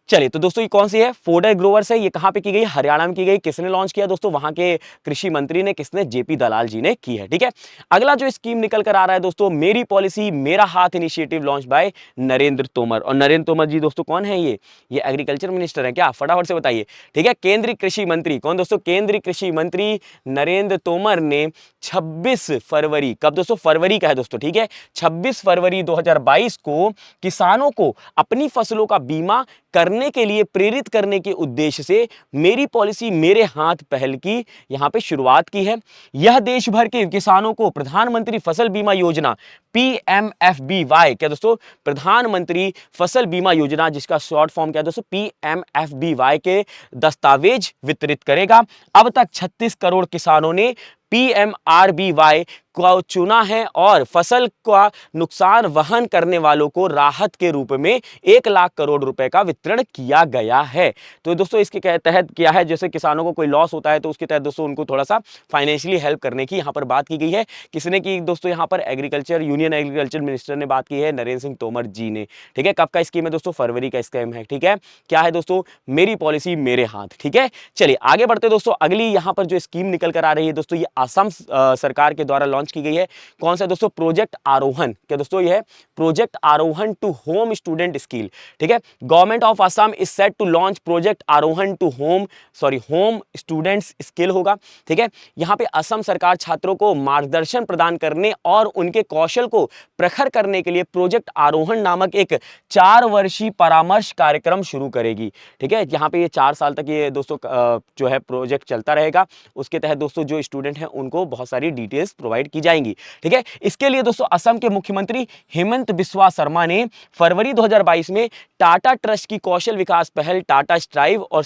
Speaker 1: चलिए, तो दोस्तों ये कौन सी है, फोडर ग्रोवर्स है, ये कहां पे की गई, हरियाणा में की गई। किसने लॉन्च किया दोस्तों, वहां के कृषि मंत्री ने, किसने, जेपी दलाल जी ने की है। ठीक है, अगला जो स्कीम निकल कर आ रहा है दोस्तों, मेरी पॉलिसी मेरा हाथ initiative launch by Narendra Tomar. और नरेंद्र तोमर जी दोस्तों कौन है, ये एग्रीकल्चर मिनिस्टर है क्या, फटाफट से बताइए। ठीक है, केंद्रीय कृषि मंत्री कौन दोस्तों, केंद्रीय कृषि मंत्री नरेंद्र तोमर ने 26 फरवरी, कब दोस्तों, फरवरी का है दोस्तों। ठीक है, 26 फरवरी 2022 को किसानों को अपनी फसलों का बीमा करने के लिए प्रेरित करने के उद्देश्य से मेरी पॉलिसी मेरे हाथ पहल की यहां पे शुरुआत की है। यह देश भर के किसानों को प्रधानमंत्री फसल बीमा योजना PMFBY, क्या दोस्तों, प्रधानमंत्री फसल बीमा योजना, जिसका शॉर्ट फॉर्म क्या है दोस्तों, PMFBY के दस्तावेज वितरित करेगा। अब तक 36 करोड़ किसानों ने PMRBY को चुना है और फसल का नुकसान वहन करने वालों को राहत के रूप में 1 लाख करोड़ रुपए का वितरण किया गया है। तो दोस्तों इसके तहत क्या है, जैसे किसानों को कोई लॉस होता है तो उसके तहत दोस्तों उनको थोड़ा सा फाइनेंशियली हेल्प करने की यहां पर बात की गई है। किसने की दोस्तों, यहां पर एग्रीकल्चर, यूनियन एग्रीकल्चर मिनिस्टर ने बात की है, नरेंद्र सिंह तोमर जी ने। ठीक है, कब का स्कीम है दोस्तों, फरवरी का स्कीम है। ठीक है, क्या है दोस्तों, मेरी पॉलिसी मेरे हाथ। ठीक है, चलिए आगे बढ़ते दोस्तों। अगली यहां पर जो स्कीम निकल कर आ रही है दोस्तों, ये असम सरकार के द्वारा लॉन्च की गई है। कौन सा दोस्तों, प्रोजेक्ट आरोहन। क्या दोस्तों, ये है project Arohan to home student skill. ठीक है, government of Assam is set to launch project Arohan to home students skill होगा। ठीक है, यहां पे असम सरकार छात्रों को मार्गदर्शन प्रदान करने और उनके कौशल को प्रखर करने के लिए प्रोजेक्ट आरोहण नामक एक 4 वर्षीय परामर्श कार्यक्रम शुरू करेगी। ठीक है, यहां पे ये 4 साल तक ये दोस्तों जो है प्रोजेक्ट चलता रहेगा। उसके तहत दोस्तों जो स्टूडेंट हैं उनको बहुत सारी डिटेल्स प्रोवाइड की जाएंगी। ठीक है, इसके लिए दोस्तों असम के मुख्यमंत्री हेमंत बिस्वा शर्मा ने फरवरी 2022 में टाटा ट्रस्ट की कौशल विकास पहल टाटा स्ट्राइव और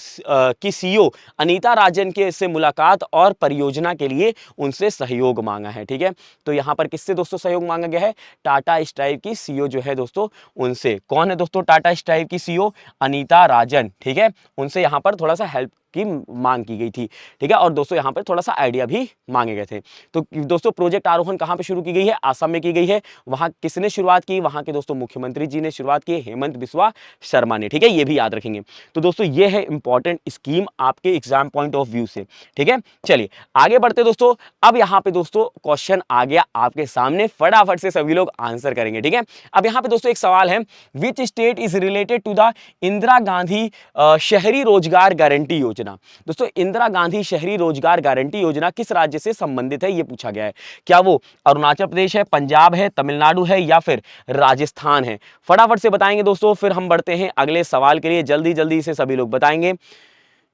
Speaker 1: की सीईओ अनीता राजन के से मुलाकात और परियोजना के लिए उनसे सहयोग मांगा है। ठीक है, तो यहां पर किससे दोस्तों सहयोग मांगा गया है, टाटा स्ट्राइव की सीईओ जो है दोस्तों, उनसे। कौन है दोस्तों टाटा स्ट्राइव की सीईओ, अनीता राजन। ठीक है, उनसे यहां पर थोड़ा सा हेल्प की मांग की गई थी। ठीक है, और दोस्तों यहाँ पर थोड़ा सा आइडिया भी मांगे गए थे। तो दोस्तों प्रोजेक्ट आरोहण कहाँ पे शुरू की गई है? आसाम में की गई है। वहां किसने शुरुआत की? वहां के दोस्तों मुख्यमंत्री जी ने शुरुआत की, हेमंत बिस्वा शर्मा ने। ठीक है, ये भी याद रखेंगे। तो दोस्तों ये है इंपॉर्टेंट स्कीम आपके एग्जाम पॉइंट ऑफ व्यू से। ठीक है, चलिए आगे बढ़ते दोस्तों। अब यहाँ पे दोस्तों क्वेश्चन आ गया आपके सामने, फटाफट से सभी लोग आंसर करेंगे। ठीक है, अब यहाँ पे दोस्तों एक सवाल है, which state is related to the Indira Gandhi शहरी रोजगार गारंटी योजना? दोस्तों इंदिरा गांधी शहरी रोजगार गारंटी योजना किस राज्य से संबंधित है, यह पूछा गया है। क्या वो अरुणाचल प्रदेश है, पंजाब है, तमिलनाडु है या फिर राजस्थान है? फटाफट से बताएंगे दोस्तों, फिर हम बढ़ते हैं अगले सवाल के लिए। जल्दी जल्दी से सभी लोग बताएंगे।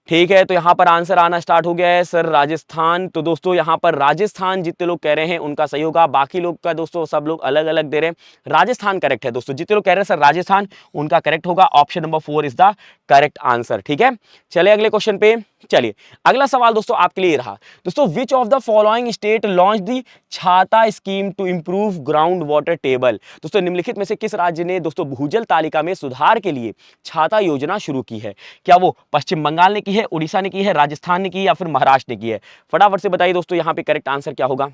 Speaker 1: ठीक है, तो यहां पर आंसर आना स्टार्ट हो गया है सर, राजस्थान। तो दोस्तों यहां पर राजस्थान जितने लोग कह रहे हैं उनका सही होगा, बाकी लोग का दोस्तों सब लोग अलग अलग दे रहे हैं। राजस्थान करेक्ट है दोस्तों, जितने लोग कह रहे हैं सर राजस्थान, उनका करेक्ट होगा। Option number 4 is the correct answer. ठीक है, चलिए अगले क्वेश्चन पे। चलिए अगला सवाल दोस्तों आपके लिए रहा दोस्तों, which of the following state launch the Chhata scheme to improve ground water table? दोस्तों निम्नलिखित में से किस राज्य ने दोस्तों भूजल तालिका में सुधार के लिए छाता योजना शुरू की है? क्या वो पश्चिम बंगाल ने की है, उड़ीसा ने की है, राजस्थान ने की है या फिर महाराष्ट्र ने की है? फटाफट से बताइए दोस्तों, यहां पे करेक्ट आंसर क्या होगा?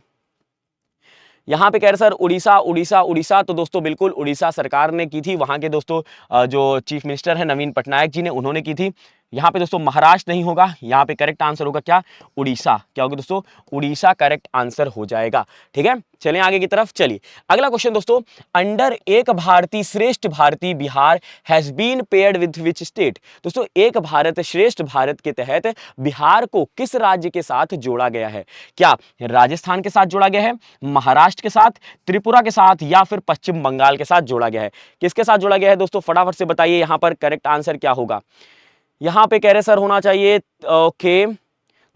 Speaker 1: यहां पे कह रहे सर उड़ीसा उड़ीसा उड़ीसा। तो दोस्तों बिल्कुल उड़ीसा सरकार ने की थी, वहां के दोस्तों जो चीफ मिनिस्टर है नवीन पटनायक जी ने, उन्होंने की थी। यहां पे दोस्तों महाराष्ट्र नहीं होगा, यहां पे करेक्ट आंसर होगा क्या? उड़ीसा। क्या होगा दोस्तों? उड़ीसा करेक्ट आंसर हो जाएगा। ठीक है, चलिए आगे की तरफ। चलिए अगला क्वेश्चन दोस्तों, अंडर एक भारती श्रेष्ठ भारती Bihar has been paired with which state? दोस्तों एक भारत श्रेष्ठ भारत के तहत बिहार को किस राज्य के साथ जोड़ा गया है? क्या राजस्थान के साथ जोड़ा गया है, महाराष्ट्र के साथ, त्रिपुरा के साथ या फिर पश्चिम बंगाल के साथ जोड़ा गया है? किसके साथ जोड़ा गया है दोस्तों? फटाफट से बताइए, यहां पर करेक्ट आंसर क्या होगा? यहां पे कह रहे सर होना चाहिए, ओके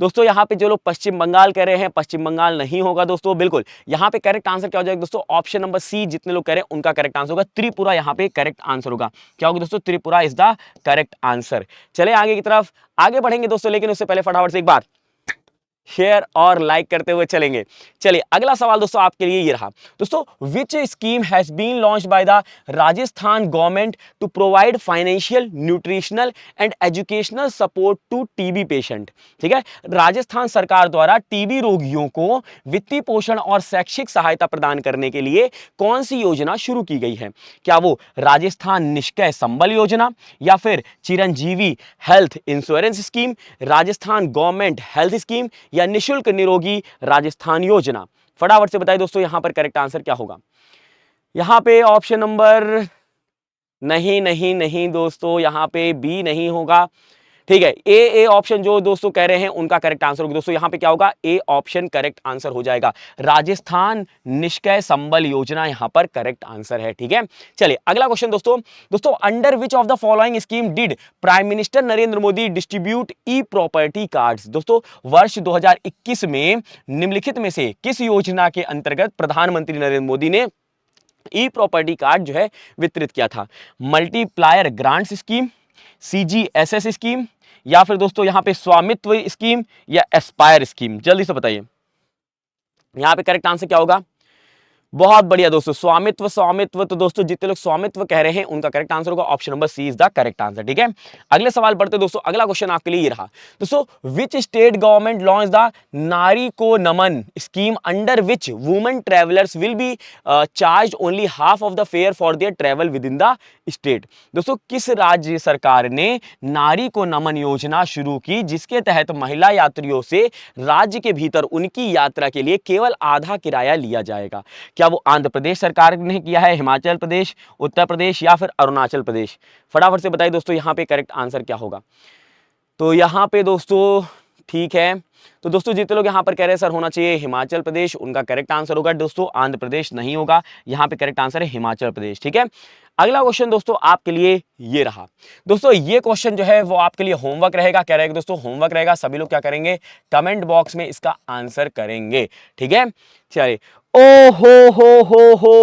Speaker 1: दोस्तों यहां पे जो लोग पश्चिम बंगाल कह रहे हैं, पश्चिम बंगाल नहीं होगा दोस्तों। बिल्कुल यहां पे करेक्ट आंसर क्या हो जाएगा दोस्तों? ऑप्शन नंबर सी, जितने लोग कह रहे हैं उनका करेक्ट आंसर होगा त्रिपुरा। यहां पे करेक्ट आंसर होगा, क्या होगा दोस्तों? Tripura is the correct answer. चले आगे की तरफ आगे बढ़ेंगे दोस्तों, लेकिन उससे पहले फटाफट से एक बार शेयर और लाइक करते हुए चलेंगे। चलिए अगला सवाल दोस्तों आपके लिए ये रहा दोस्तों, which scheme has been launched by the Rajasthan government to provide financial, nutritional and educational support to TB patient? ठीक है, राजस्थान सरकार द्वारा टीबी रोगियों को वित्तीय पोषण और शैक्षिक सहायता प्रदान करने के लिए कौन सी योजना शुरू की गई है? क्या वो राजस्थान निष्क्रिय संबल योजना या फिर Chiranjeevi health insurance scheme, Rajasthan government health scheme या निशुल्क निरोगी राजस्थान योजना? फटाफट से बताइए दोस्तों, यहां पर करेक्ट आंसर क्या होगा? यहां पे ऑप्शन नंबर नहीं नहीं नहीं दोस्तों, यहां पे बी नहीं होगा। ठीक है, ए ऑप्शन जो दोस्तों कह रहे हैं उनका करेक्ट आंसर होगा दोस्तों। यहां पे क्या होगा? ए ऑप्शन करेक्ट आंसर हो जाएगा। राजस्थान निष्क्रिय संबल योजना यहां पर करेक्ट आंसर है। ठीक है, चलिए अगला क्वेश्चन दोस्तों, under which of the following scheme did prime minister Narendra Modi distribute E property cards? दोस्तों वर्ष 2021 में निम्नलिखित में से किस योजना के अंतर्गत प्रधानमंत्री नरेंद्र मोदी ने ई प्रॉपर्टी कार्ड जो है वितरित किया था? मल्टीप्लायर ग्रांट्स स्कीम, सीजीएसएस स्कीम या फिर दोस्तों यहां पे स्वामित्व स्कीम या एस्पायर स्कीम? जल्दी से बताइए, यहां पे करेक्ट आंसर क्या होगा? बहुत बढ़िया दोस्तों, स्वामित्व स्वामित्व। तो दोस्तों जितने लोग स्वामित्व कह रहे हैं उनका करेक्ट आंसर होगा option number C is the correct answer. ठीक है, अगले सवाल बढ़ते दोस्तों। अगला क्वेश्चन आपके लिए ये रहा दोस्तों, which state government launch the Nari ko Naman scheme under which women travellers will be charge only half of the fare for their travel within the state? दोस्तों किस राज्य सरकार ने नारी को नमन योजना शुरू की, जिसके तहत महिला यात्रियों से राज्य के भीतर उनकी यात्रा के लिए केवल आधा किराया लिया जाएगा? क्या वो आंध्र प्रदेश सरकार ने किया है, हिमाचल प्रदेश, उत्तर प्रदेश या फिर अरुणाचल प्रदेश? फटाफट से बताइए दोस्तों, यहां पे करेक्ट आंसर क्या होगा? तो यहां पे दोस्तों ठीक है, तो दोस्तों जितने लोग यहां पर कह रहे हैं सर होना चाहिए हिमाचल प्रदेश, उनका करेक्ट आंसर होगा दोस्तों आंध्र प्रदेश नहीं होगा, यहां पे करेक्ट आंसर है हिमाचल प्रदेश। ठीक है, अगला क्वेश्चन दोस्तों आपके लिए ये रहा दोस्तों, ये क्वेश्चन जो है वो आपके लिए होमवर्क रहेगा। क्या रहेगा दोस्तों? होमवर्क रहेगा। सभी लोग क्या करेंगे? कमेंट बॉक्स में इसका आंसर करेंगे। ठीक है, चलिए ओ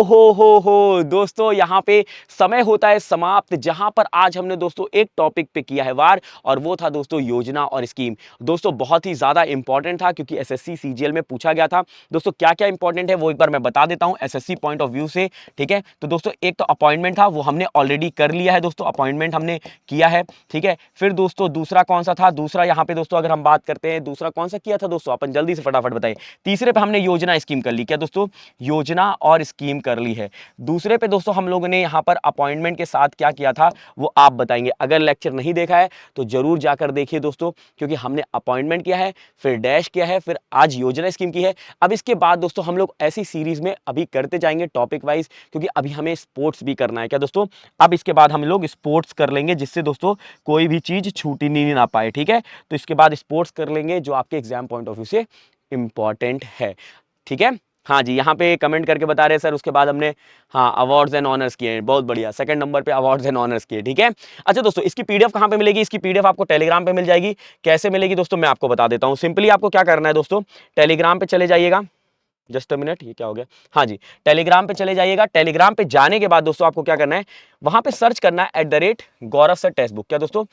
Speaker 1: हो दोस्तों, यहाँ पे समय होता है समाप्त, जहां पर आज हमने दोस्तों एक टॉपिक पे किया है वार, और वो था दोस्तों योजना और स्कीम। दोस्तों बहुत ही ज्यादा इंपॉर्टेंट था, क्योंकि एसएससी सीजीएल में पूछा गया था। दोस्तों क्या क्या इंपॉर्टेंट है वो एक बार मैं बता देता हूं एसएससी पॉइंट ऑफ व्यू से। ठीक है, तो दोस्तों एक तो अपॉइंटमेंट था, वो हमने ऑलरेडी कर लिया है दोस्तों, अपॉइंटमेंट हमने किया है। ठीक है, फिर दोस्तों दूसरा कौन सा था, दूसरा यहाँ पे दोस्तों अगर हम बात करते हैं दूसरा कौन सा किया था दोस्तों, अपन जल्दी से फटाफट बताएं। तीसरे पे हमने योजना स्कीम कर ली, क्या दोस्तों, योजना और स्कीम कर ली है। दूसरे पे दोस्तों हम लोगों ने यहां पर अपॉइंटमेंट के साथ क्या किया था वो आप बताएंगे। अगर लेक्चर नहीं देखा है तो जरूर जाकर देखिए दोस्तों, क्योंकि हमने अपॉइंटमेंट किया है, फिर डैश किया है, फिर आज योजना स्कीम की है। अब इसके बाद दोस्तों हम लोग ऐसी सीरीज में अभी करते जाएंगे टॉपिक वाइज, क्योंकि अभी हमें स्पोर्ट्स भी करना है, क्या दोस्तों। अब इसके बाद हम लोग स्पोर्ट्स कर लेंगे, जिससे दोस्तों कोई भी चीज छूटी नहीं ना पाए। ठीक है, तो इसके बाद स्पोर्ट्स कर लेंगे, जो आपके एग्जाम पॉइंट ऑफ व्यू से इंपॉर्टेंट है। ठीक है, हाँ जी, यहाँ पे कमेंट करके बता रहे हैं सर, उसके बाद हमने हाँ अवार्ड्स एंड ऑनर्स किए हैं, बहुत बढ़िया, सेकंड नंबर पे अवार्ड्स एंड ऑनर्स किए। ठीक है, अच्छा दोस्तों इसकी पीडीएफ कहाँ पे मिलेगी, इसकी पीडीएफ आपको टेलीग्राम पे मिल जाएगी। कैसे मिलेगी दोस्तों मैं आपको बता देता हूँ। सिंपली आपको क्या करना है दोस्तों, टेलीग्राम पे चले जाइएगा। जस्ट अ मिनट, ये क्या हो गया, हाँ जी, टेलीग्राम पे चले जाइएगा। टेलीग्राम पे जाने के बाद दोस्तों आपको क्या करना है, वहां पे सर्च करना है @गौरव सर टेक्स्ट बुक, क्या दोस्तों,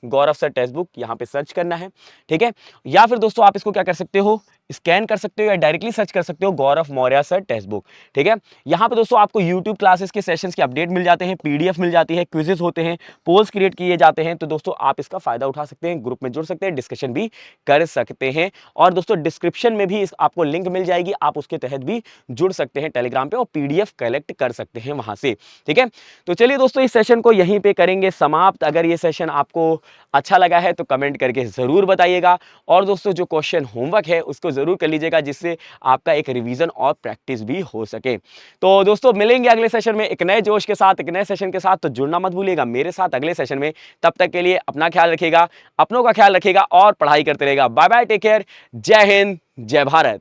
Speaker 1: @गौरव सर टेक्स्ट बुक, यहाँ पे सर्च करना है। ठीक है, या फिर दोस्तों आप इसको क्या कर सकते हो, स्कैन कर सकते हो, या डायरेक्टली सर्च कर सकते हो गौरव मौर्य सर टेक्स्ट बुक। ठीक है, यहाँ पे दोस्तों आपको यूट्यूब क्लासेस के सेशंस के अपडेट मिल जाते हैं, पीडीएफ मिल जाती है, क्विजेस होते हैं, पोल्स क्रिएट किए जाते हैं। तो दोस्तों आप इसका फायदा उठा सकते हैं, ग्रुप में जुड़ सकते हैं, डिस्कशन भी कर सकते हैं। और दोस्तों डिस्क्रिप्शन में भी आपको लिंक मिल जाएगी, आप उसके तहत भी जुड़ सकते हैं टेलीग्राम पे, और पीडीएफ कलेक्ट कर सकते हैं वहां से। ठीक है, तो चलिए दोस्तों इस सेशन को यहीं पे करेंगे समाप्त। अगर ये सेशन आपको अच्छा लगा है तो कमेंट करके जरूर बताइएगा, और दोस्तों जो क्वेश्चन होमवर्क है उसको जरूर कर लीजिएगा, जिससे आपका एक रिवीजन और प्रैक्टिस भी हो सके। तो दोस्तों मिलेंगे अगले सेशन में एक नए जोश के साथ, एक नए सेशन के साथ। तो जुड़ना मत भूलिएगा मेरे साथ अगले सेशन में। तब तक के लिए अपना ख्याल रखिएगा, अपनों का ख्याल रखिएगा, और पढ़ाई करते रहेगा। बाय बाय, टेक केयर, जय हिंद, जय भारत।